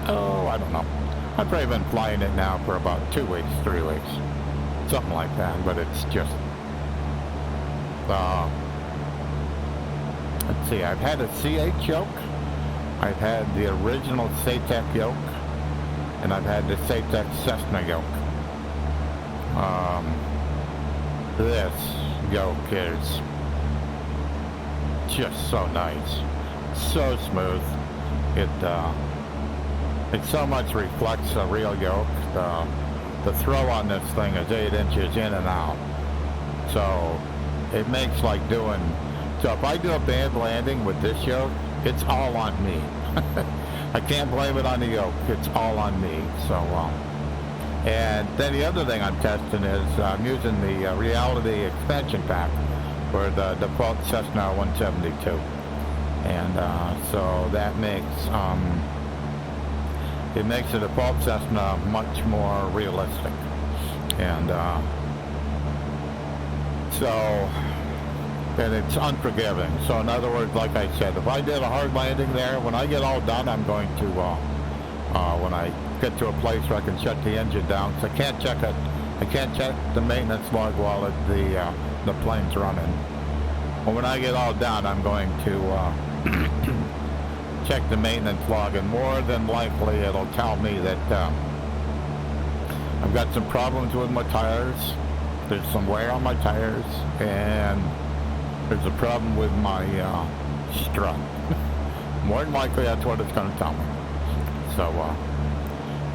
I don't know. I've probably been flying it now for about 2 weeks, 3 weeks. Something like that, but it's just, let's see, I've had a CH yoke, I've had the original SATEC yoke, and I've had the SATEC Cessna yoke. This yoke is just so nice, so smooth. It so much reflects a real yoke. The throw on this thing is 8 inches in and out, so it makes like doing, so if I do a bad landing with this yoke, it's all on me. I can't blame it on the yoke, it's all on me. So and then the other thing I'm testing is I'm using the reality expansion pack for the Default Cessna 172, and so that makes it makes the Default Cessna much more realistic. And and it's unforgiving. So in other words, like I said, if I did a hard landing there, when I get all done, I'm going to, when I get to a place where I can shut the engine down, so I can't check the maintenance log while the plane's running. But when I get all done, I'm going to check the maintenance log, and more than likely it'll tell me that I've got some problems with my tires. There's some wear on my tires, and there's a problem with my strut. More than likely, that's what it's going to tell me. So,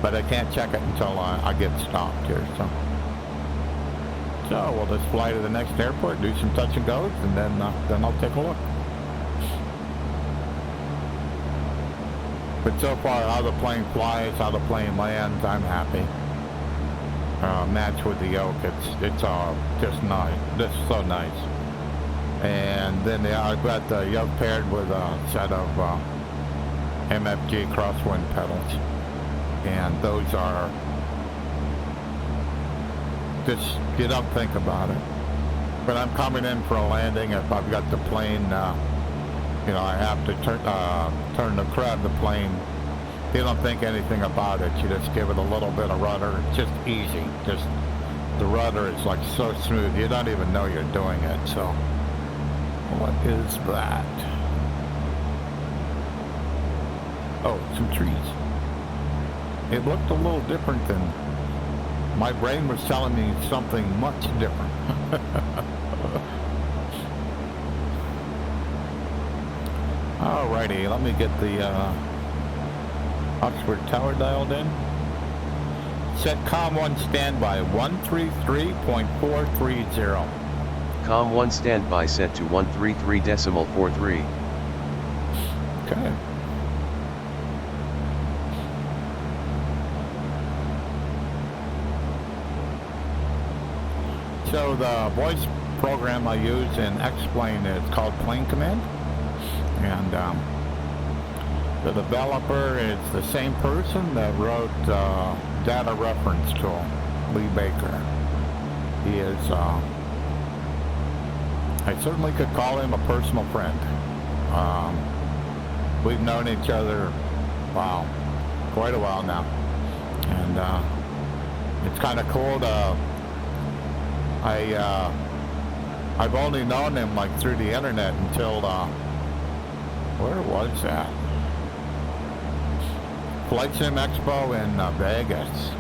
but I can't check it until I get stopped here. So we'll just fly to the next airport, do some touch and goes, and then I'll take a look. But so far, how the plane flies, how the plane lands, I'm happy. Match with the yoke, it's just nice. This is so nice. And then I've got the yoke paired with a set of MFG crosswind pedals, and those are just, you don't think about it. When I'm coming in for a landing, if I've got the plane, I have to turn the crab the plane. You don't think anything about it. You just give it a little bit of rudder. It's just easy. Just the rudder is like so smooth. You don't even know you're doing it. So what is that? Oh, some trees. It looked a little different than my brain was telling me something much different. Alrighty, let me get the Oxford Tower dialed in. Set COM 1 standby 133.430. Com1 standby set to 133.43. Okay. So the voice program I use in X-Plane is called Plane Command, and the developer is the same person that wrote Data Reference Tool, Lee Baker. He is, I certainly could call him a personal friend. We've known each other, wow, quite a while now, and it's kind of cool to, I've only known him like through the internet until, where was that? Flight Sim Expo in Vegas.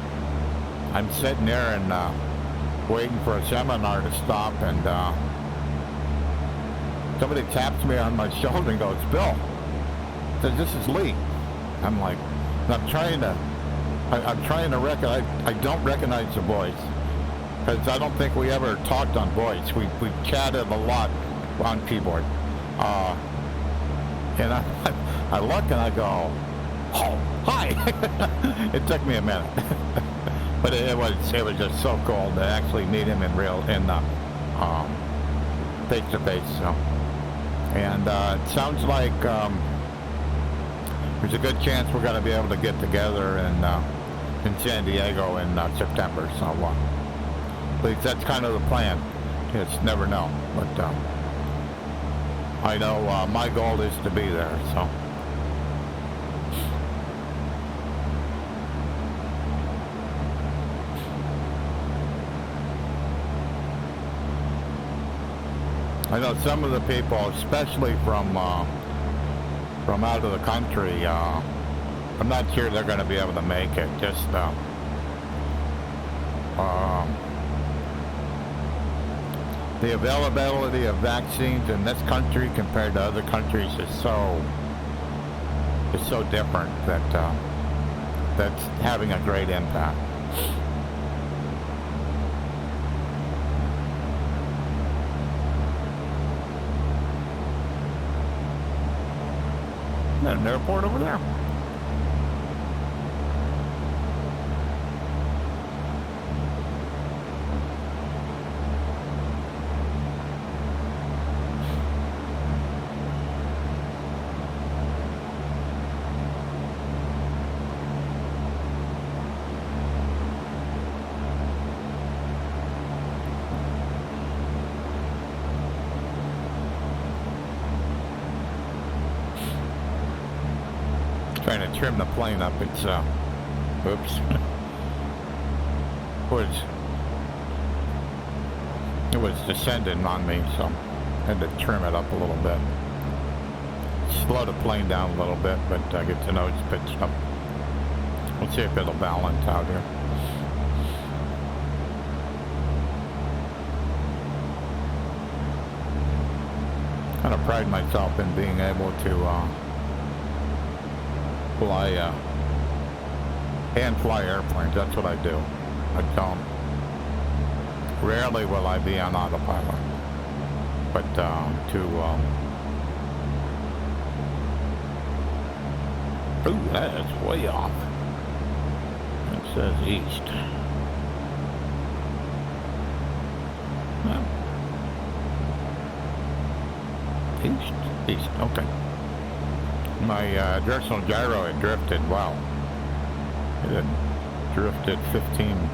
I'm sitting there and waiting for a seminar to stop, and somebody taps me on my shoulder and goes, "Bill," says, "This is Lee." I'm like, I'm trying to recognize. I don't recognize the voice because I don't think we ever talked on voice. We chatted a lot on keyboard, and I look and I go, "Oh, hi." It took me a minute, but it was just so cool to actually meet him in face to face. So, and it sounds like there's a good chance we're going to be able to get together in San Diego in September. So, at least that's kind of the plan. Just never know, but I know my goal is to be there. So. I know some of the people, especially from out of the country, I'm not sure they're going to be able to make it. Just the availability of vaccines in this country compared to other countries is so different that that's having a great impact. An airport over there. Trying to trim the plane up. It's oops. It was descending on me, so I had to trim it up a little bit. Slow the plane down a little bit, but I get to know it's pitched up. We'll see if it'll balance out here. Kind of pride myself in being able to fly airplanes. That's what I do. I don't. Rarely will I be on autopilot, but ooh, that is way off. It says east. No. East. Okay. My directional gyro had drifted. Wow. It had drifted 15.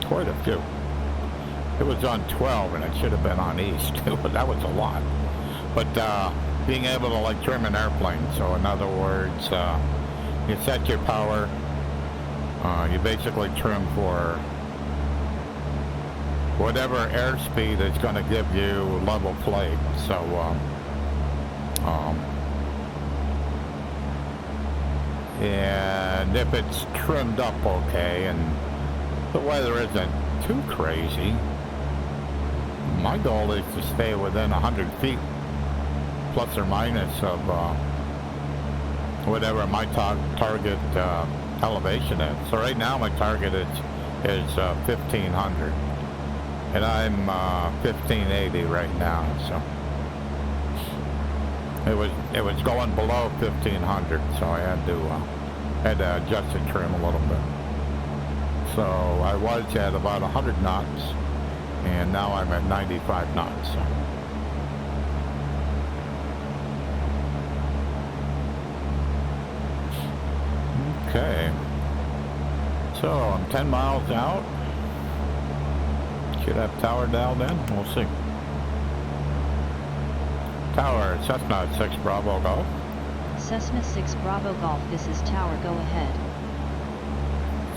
Quite a few. It was on 12 and it should have been on east. That was a lot. But being able to like trim an airplane. So in other words, you set your power. You basically trim for whatever airspeed is going to give you level flight. So, and if it's trimmed up okay and the weather isn't too crazy, my goal is to stay within 100 feet plus or minus of whatever my target elevation is. So right now my target is 1500, and I'm 1580 right now. So it was going below 1500, so I had to adjust the trim a little bit. So I was at about 100 knots, and now I'm at 95 knots. So. Okay, so I'm 10 miles out. Should have tower dialed in. We'll see. Tower, Cessna 6 Bravo Golf. Cessna 6 Bravo Golf, this is tower, go ahead.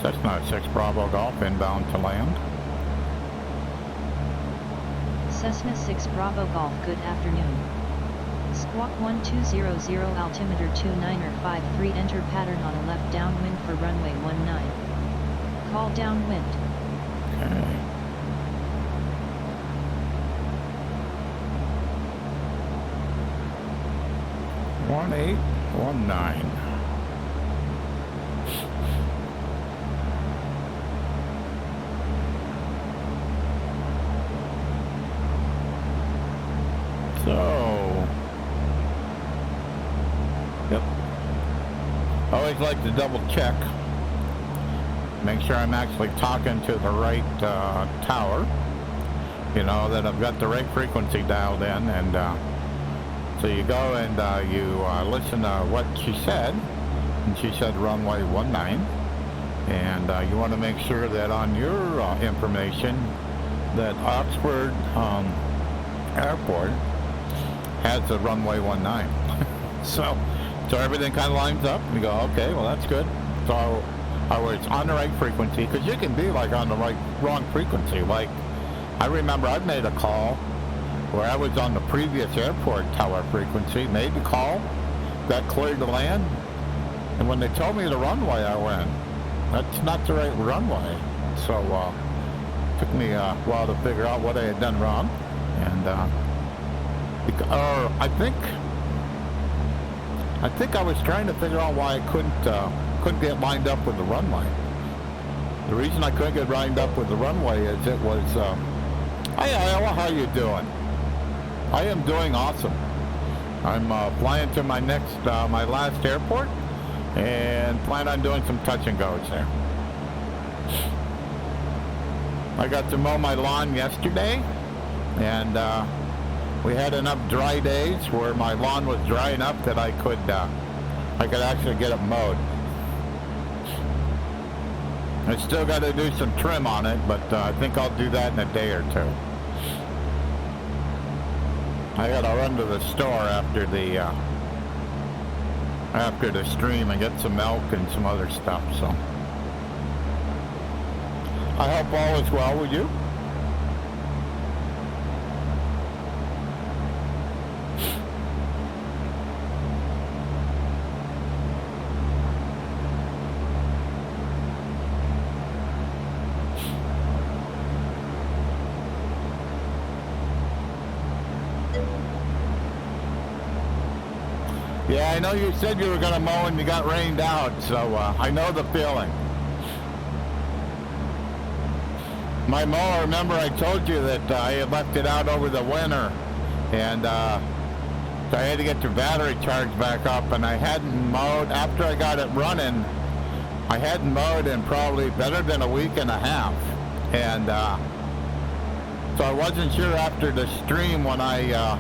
Cessna 6 Bravo Golf, inbound to land. Cessna 6 Bravo Golf, good afternoon. Squawk 1200 altimeter 29er53, enter pattern on a left downwind for runway 19. Call downwind. Okay. One 1819. So, yep. I always like to double check. Make sure I'm actually talking to the right tower. You know, that I've got the right frequency dialed in, and so you go and you listen to what she said, and she said runway 19, and you want to make sure that on your information that Oxford Airport has the runway 19. so everything kind of lines up. You go, okay, well that's good. So I was on the right frequency, because you can be like on the wrong frequency. Like I remember I made a call where I was on the previous airport tower frequency, made the call, got cleared to land, and when they told me the runway, I went, that's not the right runway. So it took me a while to figure out what I had done wrong, and I think I was trying to figure out why I couldn't get lined up with the runway. The reason I couldn't get lined up with the runway is it was, hey Iowa, how you doing? I am doing awesome. I'm flying to my last airport, and plan on doing some touch and goes there. I got to mow my lawn yesterday, and we had enough dry days where my lawn was dry enough that I could actually get it mowed. I still got to do some trim on it, but I think I'll do that in a day or two. I got to run to the store after the stream and get some milk and some other stuff. So I hope all is well with you. Yeah, I know you said you were going to mow and you got rained out, so I know the feeling. My mower, remember I told you that I had left it out over the winter, and so I had to get the battery charged back up, and I hadn't mowed, after I got it running, I hadn't mowed in probably better than a week and a half, and so I wasn't sure after the stream when I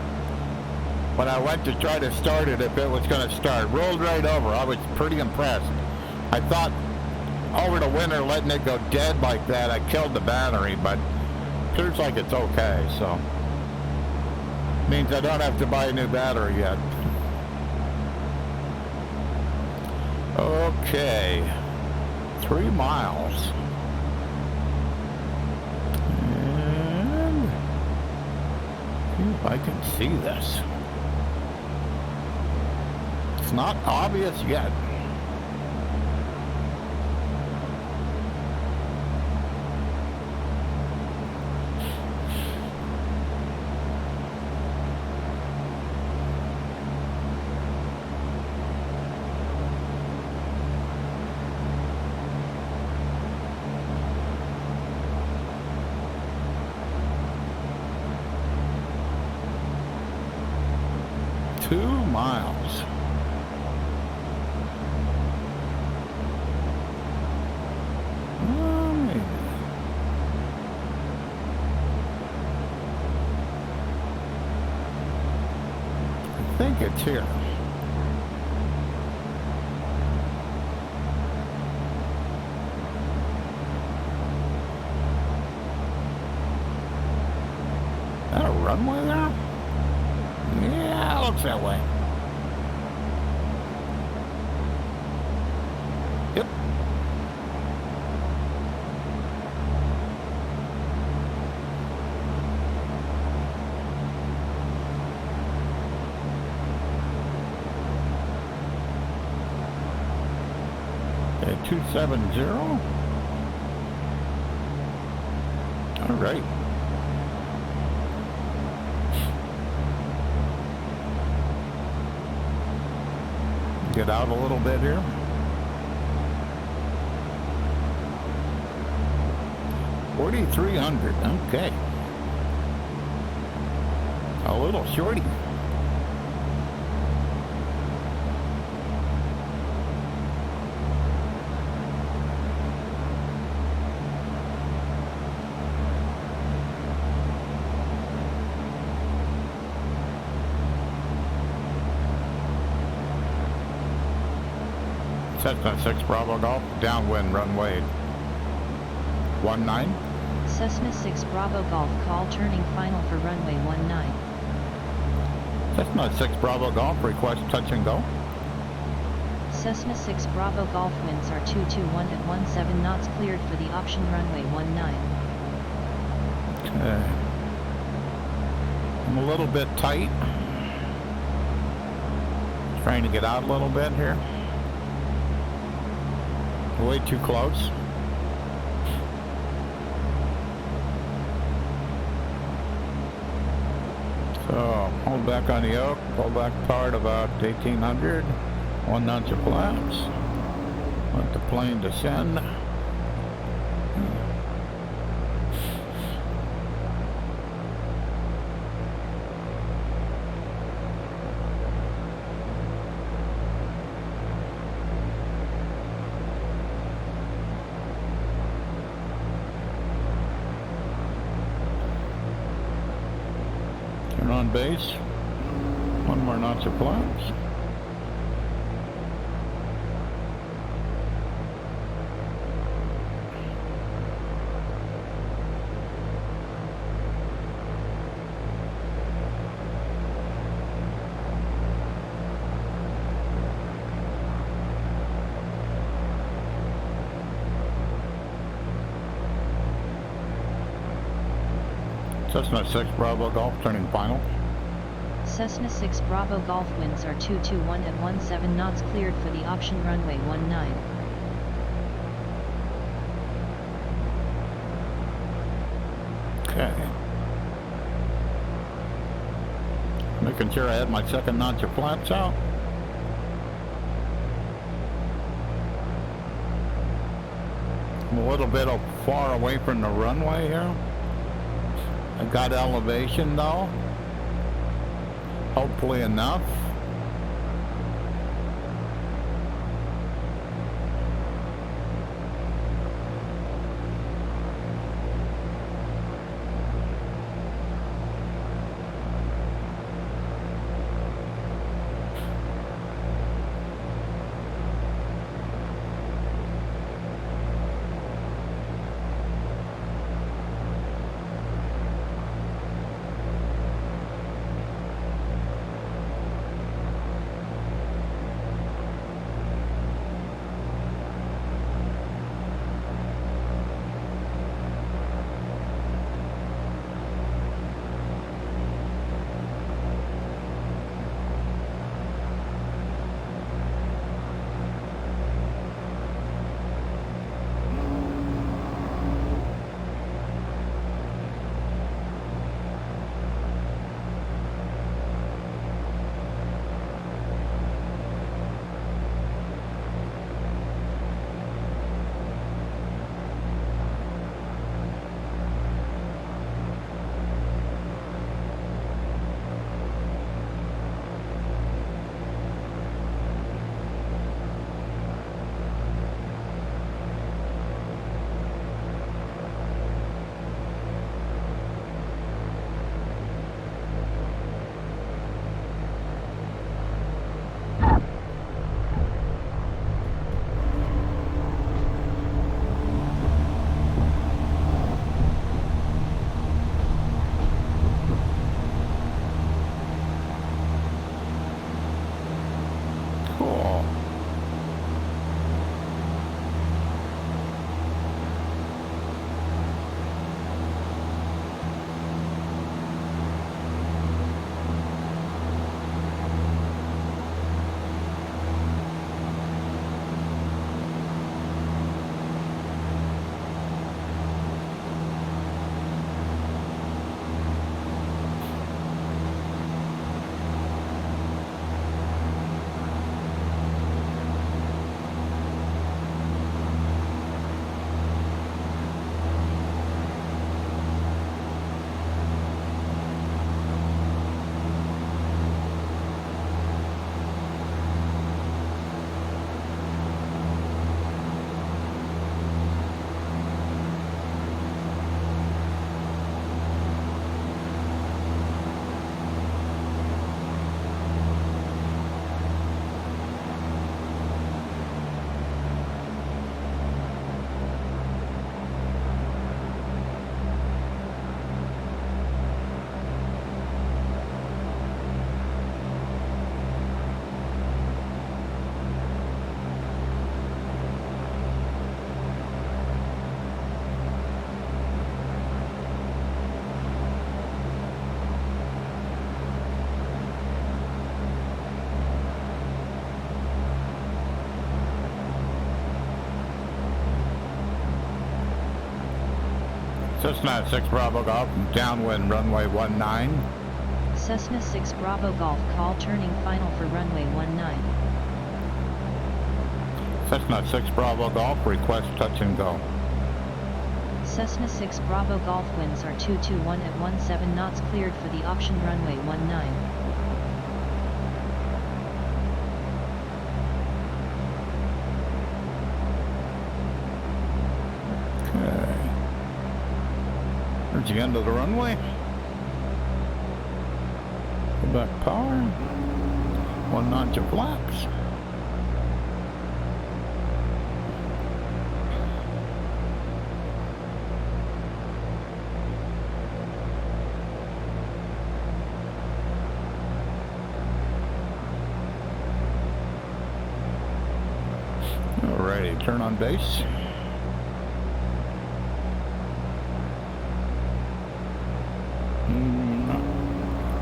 went to try to start it, if it was going to start. Rolled right over. I was pretty impressed. I thought over the winter letting it go dead like that, I killed the battery, but appears like it's okay, so means I don't have to buy a new battery yet. Okay, 3 miles. And see if I can see this. It's not obvious yet. 2 miles. Well, maybe. I think it's here. Is that a runway there? Yeah, it looks that way. Yep. Okay, 270. All right. Get out a little bit here. $4,300. Okay. A little shorty. Cessna 6 Bravo Golf, downwind runway 19. Cessna 6 Bravo Golf, call turning final for runway 19. Cessna 6 Bravo Golf, request touch and go. Cessna 6 Bravo Golf, winds are 221 at 17 knots, cleared for the option runway 19. Okay. I'm a little bit tight. Trying to get out a little bit here. Way too close. So, hold back on the yoke, pull back part about 1800, 1 notch of flaps. Let the plane descend. Turn on base. 1 more notch of flaps. Cessna 6 Bravo Golf, turning final. Cessna 6 Bravo Golf, winds are 221 at 17 knots, cleared for the option runway 19. Okay. Making sure I had my 2nd notch of flaps out. I'm a little bit far away from the runway here. I got elevation though. Hopefully enough. Cessna 6 Bravo Golf, downwind runway 19. Cessna 6 Bravo Golf, call turning final for runway 19. Cessna 6 Bravo Golf, request touch and go. Cessna 6 Bravo Golf, winds are 221 at 17 knots, cleared for the option runway 19. Okay. There's the end of the runway. Go back power. 1 notch of flaps. Alrighty, turn on base.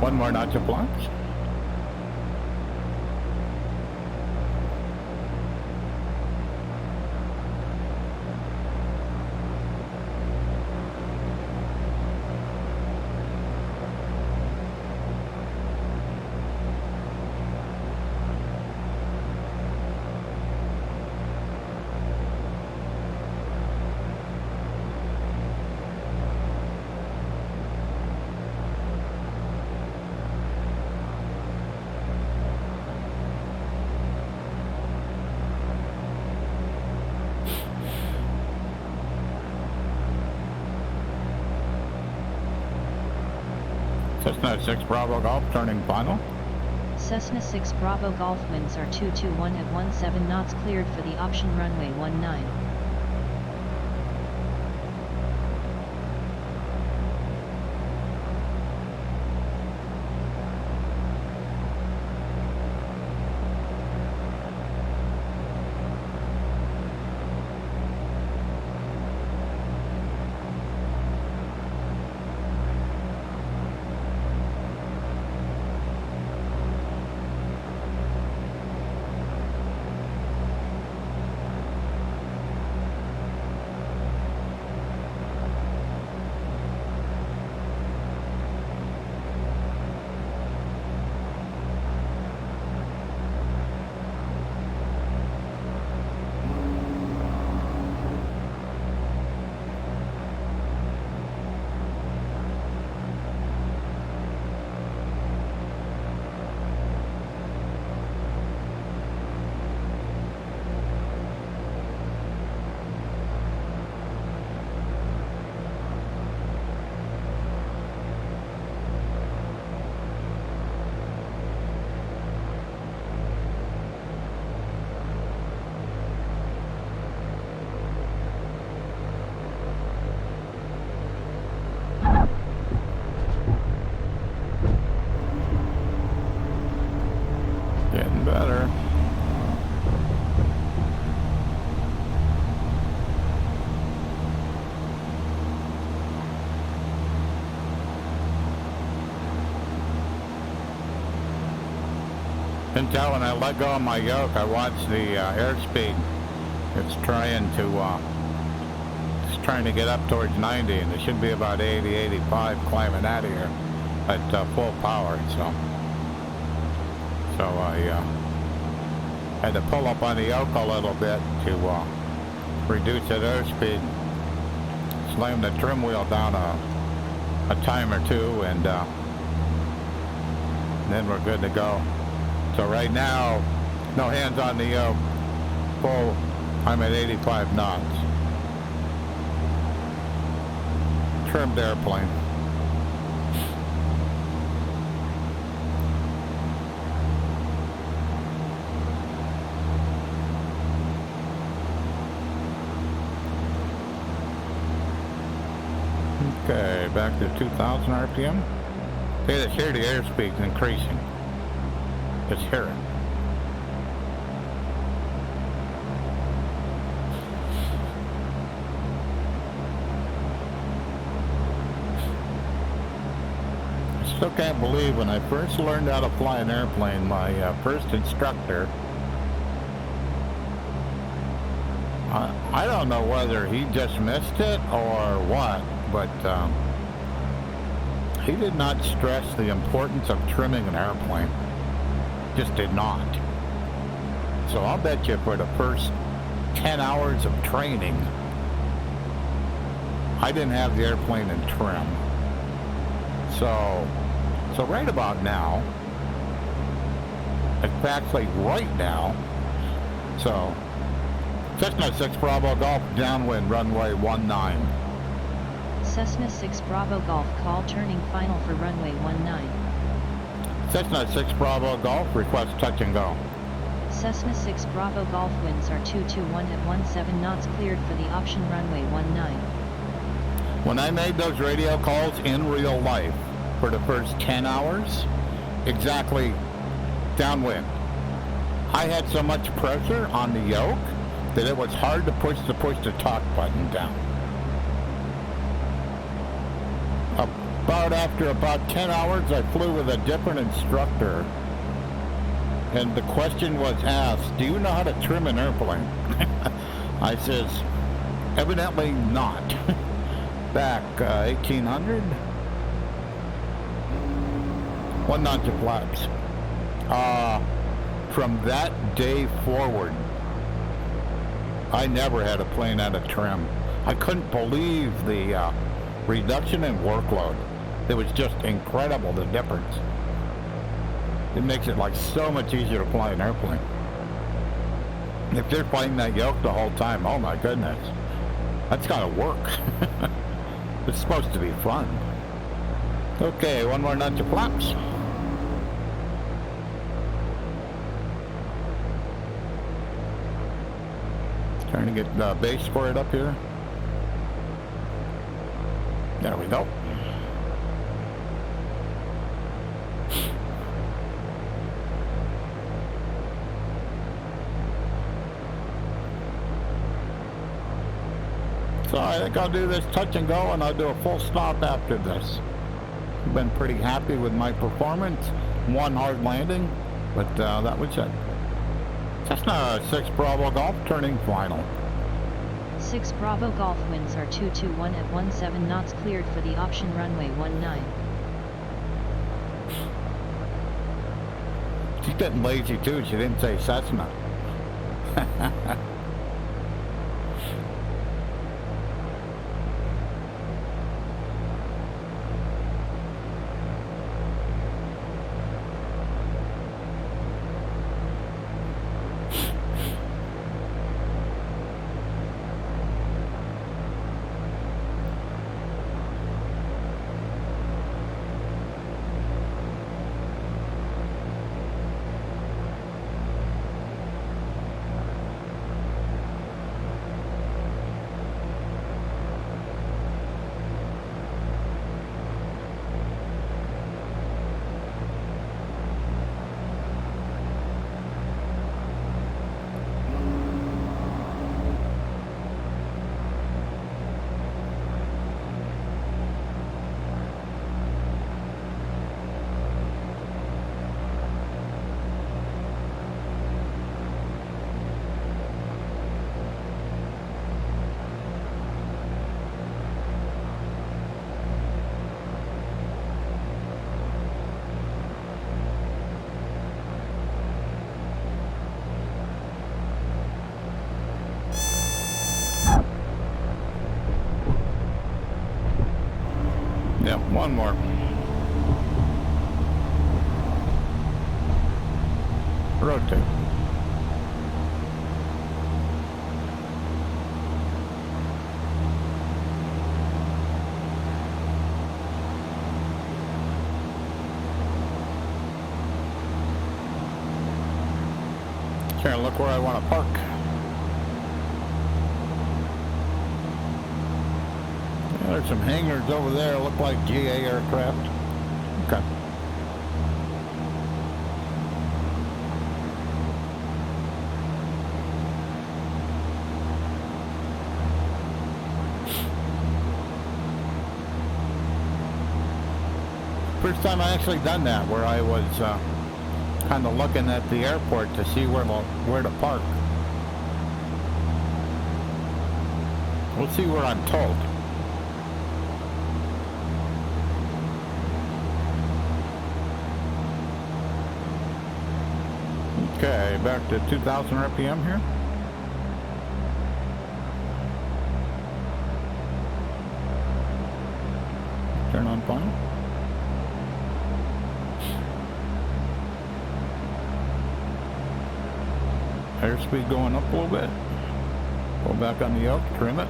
One more notch of flaps. Cessna 6 Bravo Golf, turning final. Cessna 6 Bravo Golf, winds are 221 at 17 knots, cleared for the option runway 19. Getting better. Can tell when I let go of my yoke, I watch the airspeed. It's trying to get up towards 90, and it should be about 80, 85 climbing out of here at full power. So I had to pull up on the yoke a little bit to reduce that airspeed. Slam the trim wheel down a time or two, and then we're good to go. So right now, no hands on the yoke, full, I'm at 85 knots. Trimmed airplane. Okay, back to 2,000 RPM. Okay, let's hear the airspeed's increasing. Let's hear it. I still can't believe when I first learned how to fly an airplane, my first instructor, I don't know whether he just missed it or what, but he did not stress the importance of trimming an airplane. Just did not. So I'll bet you for the first 10 hours of training, I didn't have the airplane in trim. So right about now, exactly right now, so Cessna 6 Bravo Golf, downwind, runway 19. Cessna 6 Bravo Golf, call turning final for runway 19. Cessna 6 Bravo Golf, request touch and go. Cessna 6 Bravo Golf, winds are 221 at 17 knots, cleared for the option runway 19. When I made those radio calls in real life for the first 10 hours, exactly downwind, I had so much pressure on the yoke that it was hard to push the talk button down. After about 10 hours, I flew with a different instructor, and the question was asked, do you know how to trim an airplane? I says, evidently not. Back 1800, 1 notch of flaps. From that day forward, I never had a plane out of trim. I couldn't believe the reduction in workload. It was just incredible, the difference. It makes it like so much easier to fly an airplane. If you're flying that yoke the whole time, oh my goodness, that's gotta work. It's supposed to be fun. Okay, 1 more notch of flaps. Trying to get the base squared up here. There we go. So I think I'll do this touch and go, and I'll do a full stop after this. I've been pretty happy with my performance. 1 hard landing, but that was it. Cessna 6 Bravo Golf, turning final. 6 Bravo Golf, winds are 221 at 17 knots, cleared for the option runway 19. She's getting lazy too, she didn't say Cessna. Yeah, 1 more. Rotate. Trying to look where I want to park. There's some hangars over there, look like GA aircraft. Okay. First time I actually done that, where I was kind of looking at the airport to see where to park. We'll see where I'm told. Okay, back to 2,000 RPM here. Turn on final. Airspeed going up a little bit. Pull back on the yoke, trim it.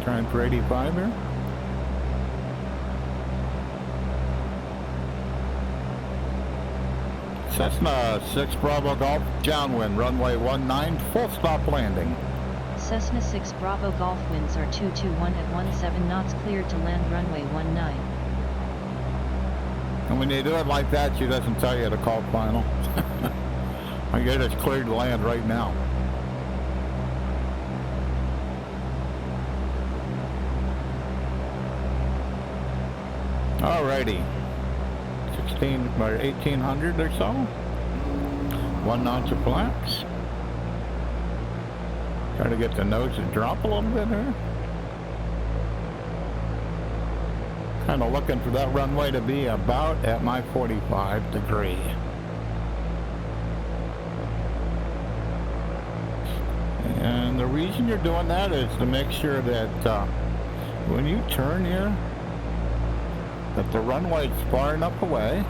Trying for 85 here. Cessna 6 Bravo Golf, downwind, runway 19, full stop landing. Cessna 6 Bravo Golf winds are 221 at 17 knots, cleared to land runway 19. And when you do it like that, she doesn't tell you to call final. I get it's cleared to land right now. Alrighty. 16 or 1800 or so. 1 notch of flaps. Try to get the nose to drop a little bit here. Kind of looking for that runway to be about at my 45 degree. And the reason you're doing that is to make sure that when you turn here, that the runway is far enough away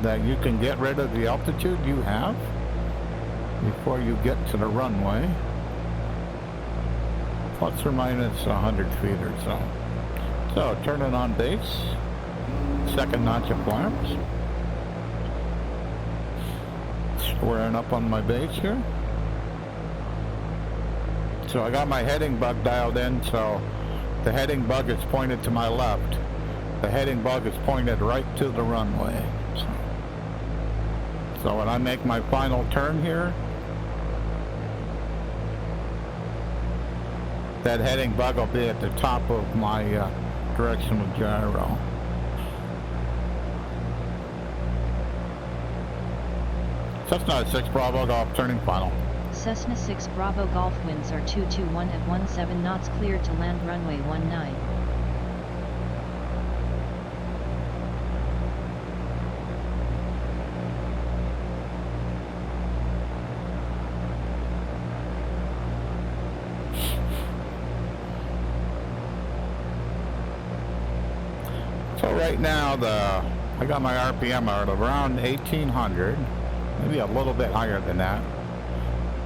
that you can get rid of the altitude you have before you get to the runway, plus or minus 100 feet or so. So turn it on base, second notch of flaps, squaring up on my base here. So I got my heading bug dialed in, so the heading bug is pointed to my left. The heading bug is pointed right to the runway. So when I make my final turn here, that heading bug will be at the top of my directional gyro. Cessna 6 Bravo Golf, turning final. Cessna 6 Bravo Golf winds are 221 at 17 knots, cleared to land runway 19. So right now I got my RPM at around 1800, maybe a little bit higher than that.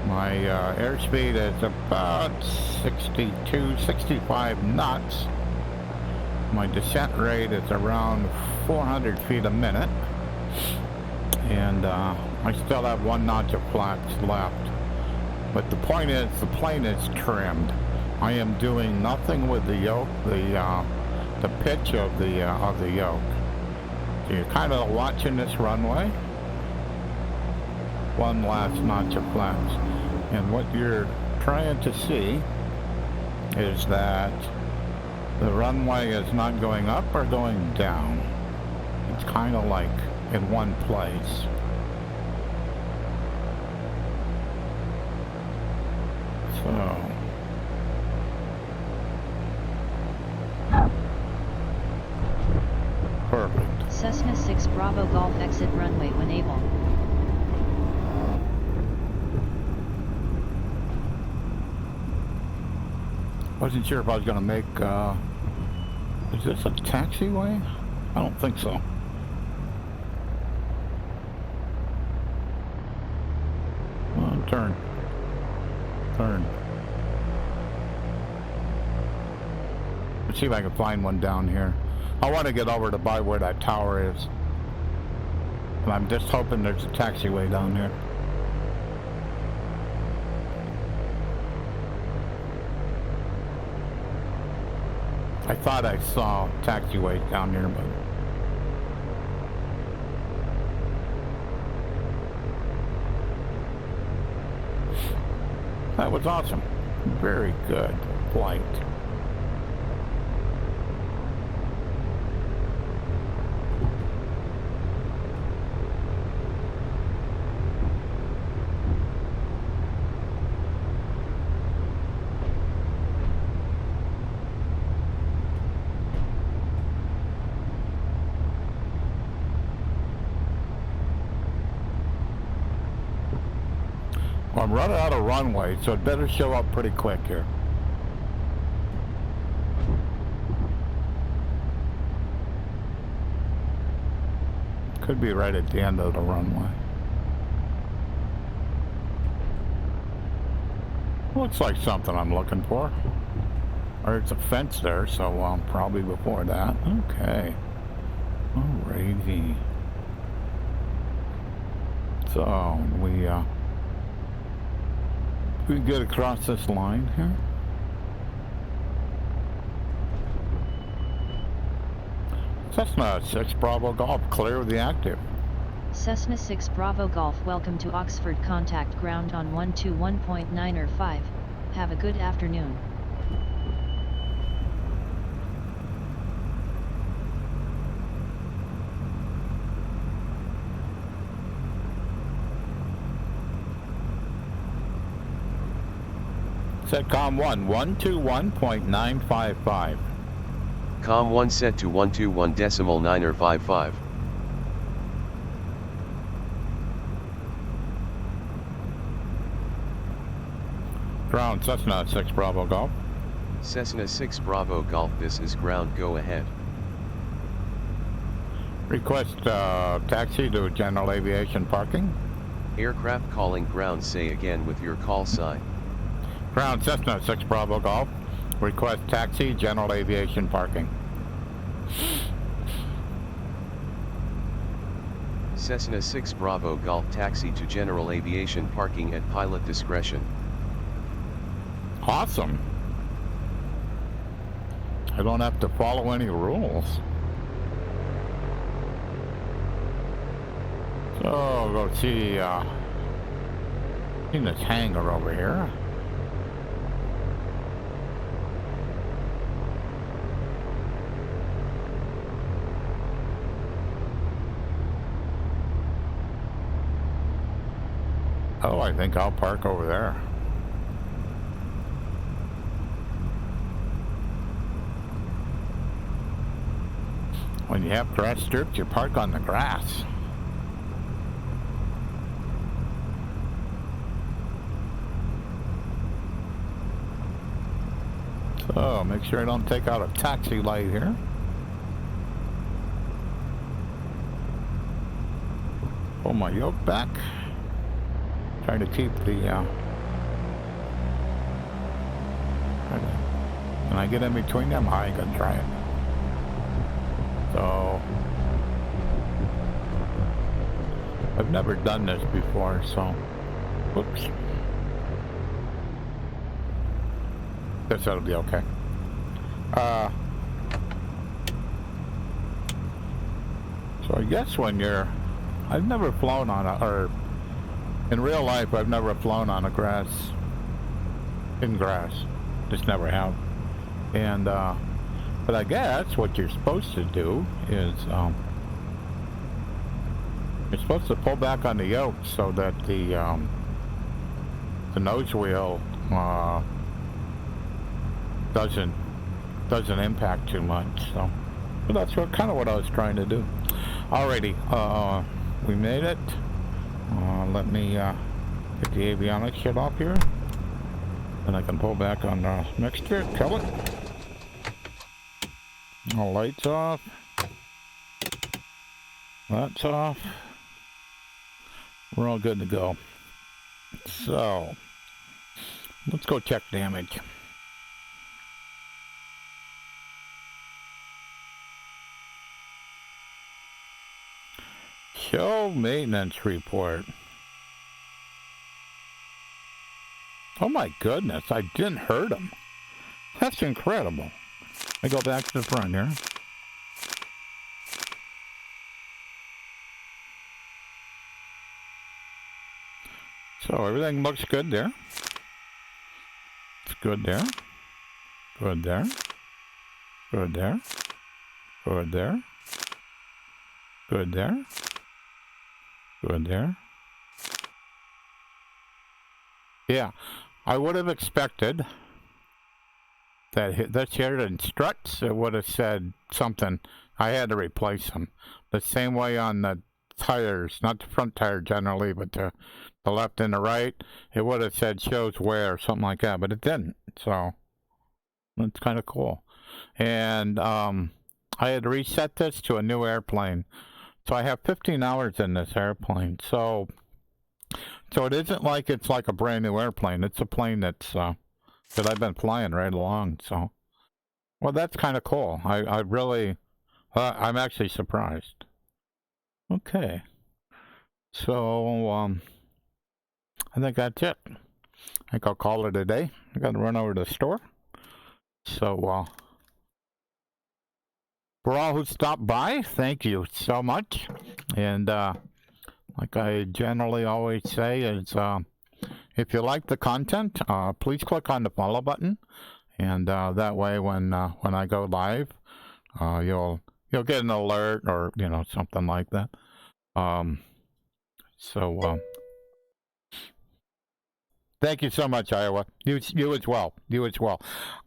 My airspeed is about 62, 65 knots. My descent rate is around 400 feet a minute. And I still have 1 notch of flaps left. But the point is, the plane is trimmed. I am doing nothing with the yoke, the pitch of the yoke. So you're kind of watching this runway. 1 last notch of flaps. And what you're trying to see is that the runway is not going up or going down. It's kind of like in one place. So perfect. Cessna 6 Bravo Golf exit runway when able. Wasn't sure if I was going to make, is this a taxiway? I don't think so. Turn. Turn. Let's see if I can find one down here. I want to get over to by where that tower is. And I'm just hoping there's a taxiway down here. I thought I saw taxiway down here, but that was awesome. Very good flight. I'm running out of runway, so it better show up pretty quick here. Could be right at the end of the runway. Looks like something I'm looking for. Or it's a fence there, so probably before that. Okay. Alrighty. So we get across this line here. Cessna 6 Bravo Golf, clear with the active. Cessna 6 Bravo Golf, welcome to Oxford, contact ground on 121.9 or 5. Have a good afternoon. Setcom 1, 121.955. Com 1 set to 121.955. Ground Cessna 6 Bravo Golf. Cessna 6 Bravo Golf, this is ground, go ahead. Request taxi to general aviation parking. Aircraft calling ground, say again with your call sign. Ground Cessna 6 Bravo Golf. Request taxi, general aviation parking. Cessna 6 Bravo Golf, taxi to general aviation parking at pilot discretion. Awesome. I don't have to follow any rules. So go see this hangar over here. Oh, I think I'll park over there. When you have grass strips, you park on the grass. So make sure I don't take out a taxi light here. Pull my yoke back. Try to keep the can I get in between them? I ain't gonna try it. So I've never done this before, so whoops. Guess that'll be okay. So I guess when you're, I've never flown on a, or in real life I've never flown on a grass, in grass, just never have. And but I guess what you're supposed to do is you're supposed to pull back on the yoke so that the nose wheel doesn't impact too much. So but that's kind of what I was trying to do. Alrighty, we made it. Let me get the avionics shut off here, and I can pull back on the mixture. Kill it. All lights off. That's off. We're all good to go. So let's go check damage. Show maintenance report. Oh my goodness, I didn't hurt him. That's incredible. I go back to the front here. So everything looks good there. It's good there. Good there. Good there. Good there. Good there. Good there. Yeah, I would have expected that this here in struts, it would have said something. I had to replace them. The same way on the tires, not the front tire generally, but the left and the right, it would have said shows wear or something like that, but it didn't. So that's kind of cool. And I had reset this to a new airplane. So I have 15 hours in this airplane. So it isn't like it's like a brand new airplane. It's a plane that I've been flying right along. So, well, that's kind of cool. I really, I'm actually surprised. Okay. So, I think that's it. I think I'll call it a day. I got to run over to the store. So, for all who stopped by, thank you so much. And like I generally always say, is if you like the content, please click on the follow button, and that way, when I go live, you'll get an alert or something like that. Thank you so much, Iowa. You as well. You as well.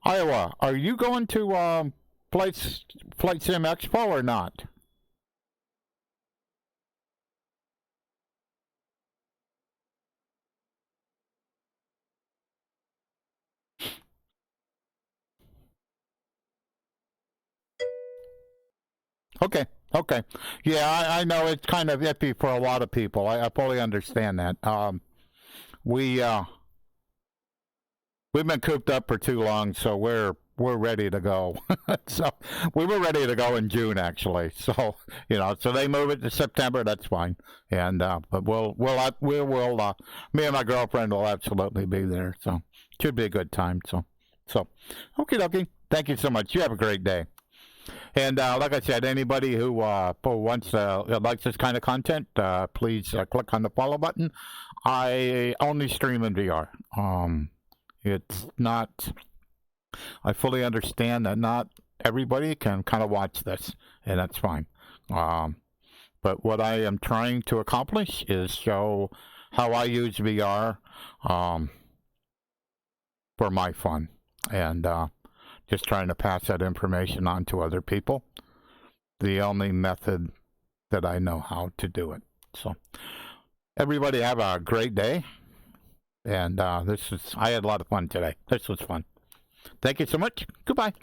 Iowa, are you going to Flight Sim Expo or not? Okay. Yeah, I know it's kind of iffy for a lot of people. I fully understand that. We've been cooped up for too long, so we're ready to go. So we were ready to go in June, actually. So so they move it to September. That's fine. And but we'll me and my girlfriend will absolutely be there. So should be a good time. So okie dokie. Thank you so much. You have a great day. And like I said, anybody who wants likes this kind of content, please click on the follow button. I only stream in VR. It's not. I fully understand that not everybody can kind of watch this, and that's fine. But what I am trying to accomplish is show how I use VR for my fun, and just trying to pass that information on to other people. The only method that I know how to do it. So everybody have a great day. And I had a lot of fun today. This was fun. Thank you so much. Goodbye.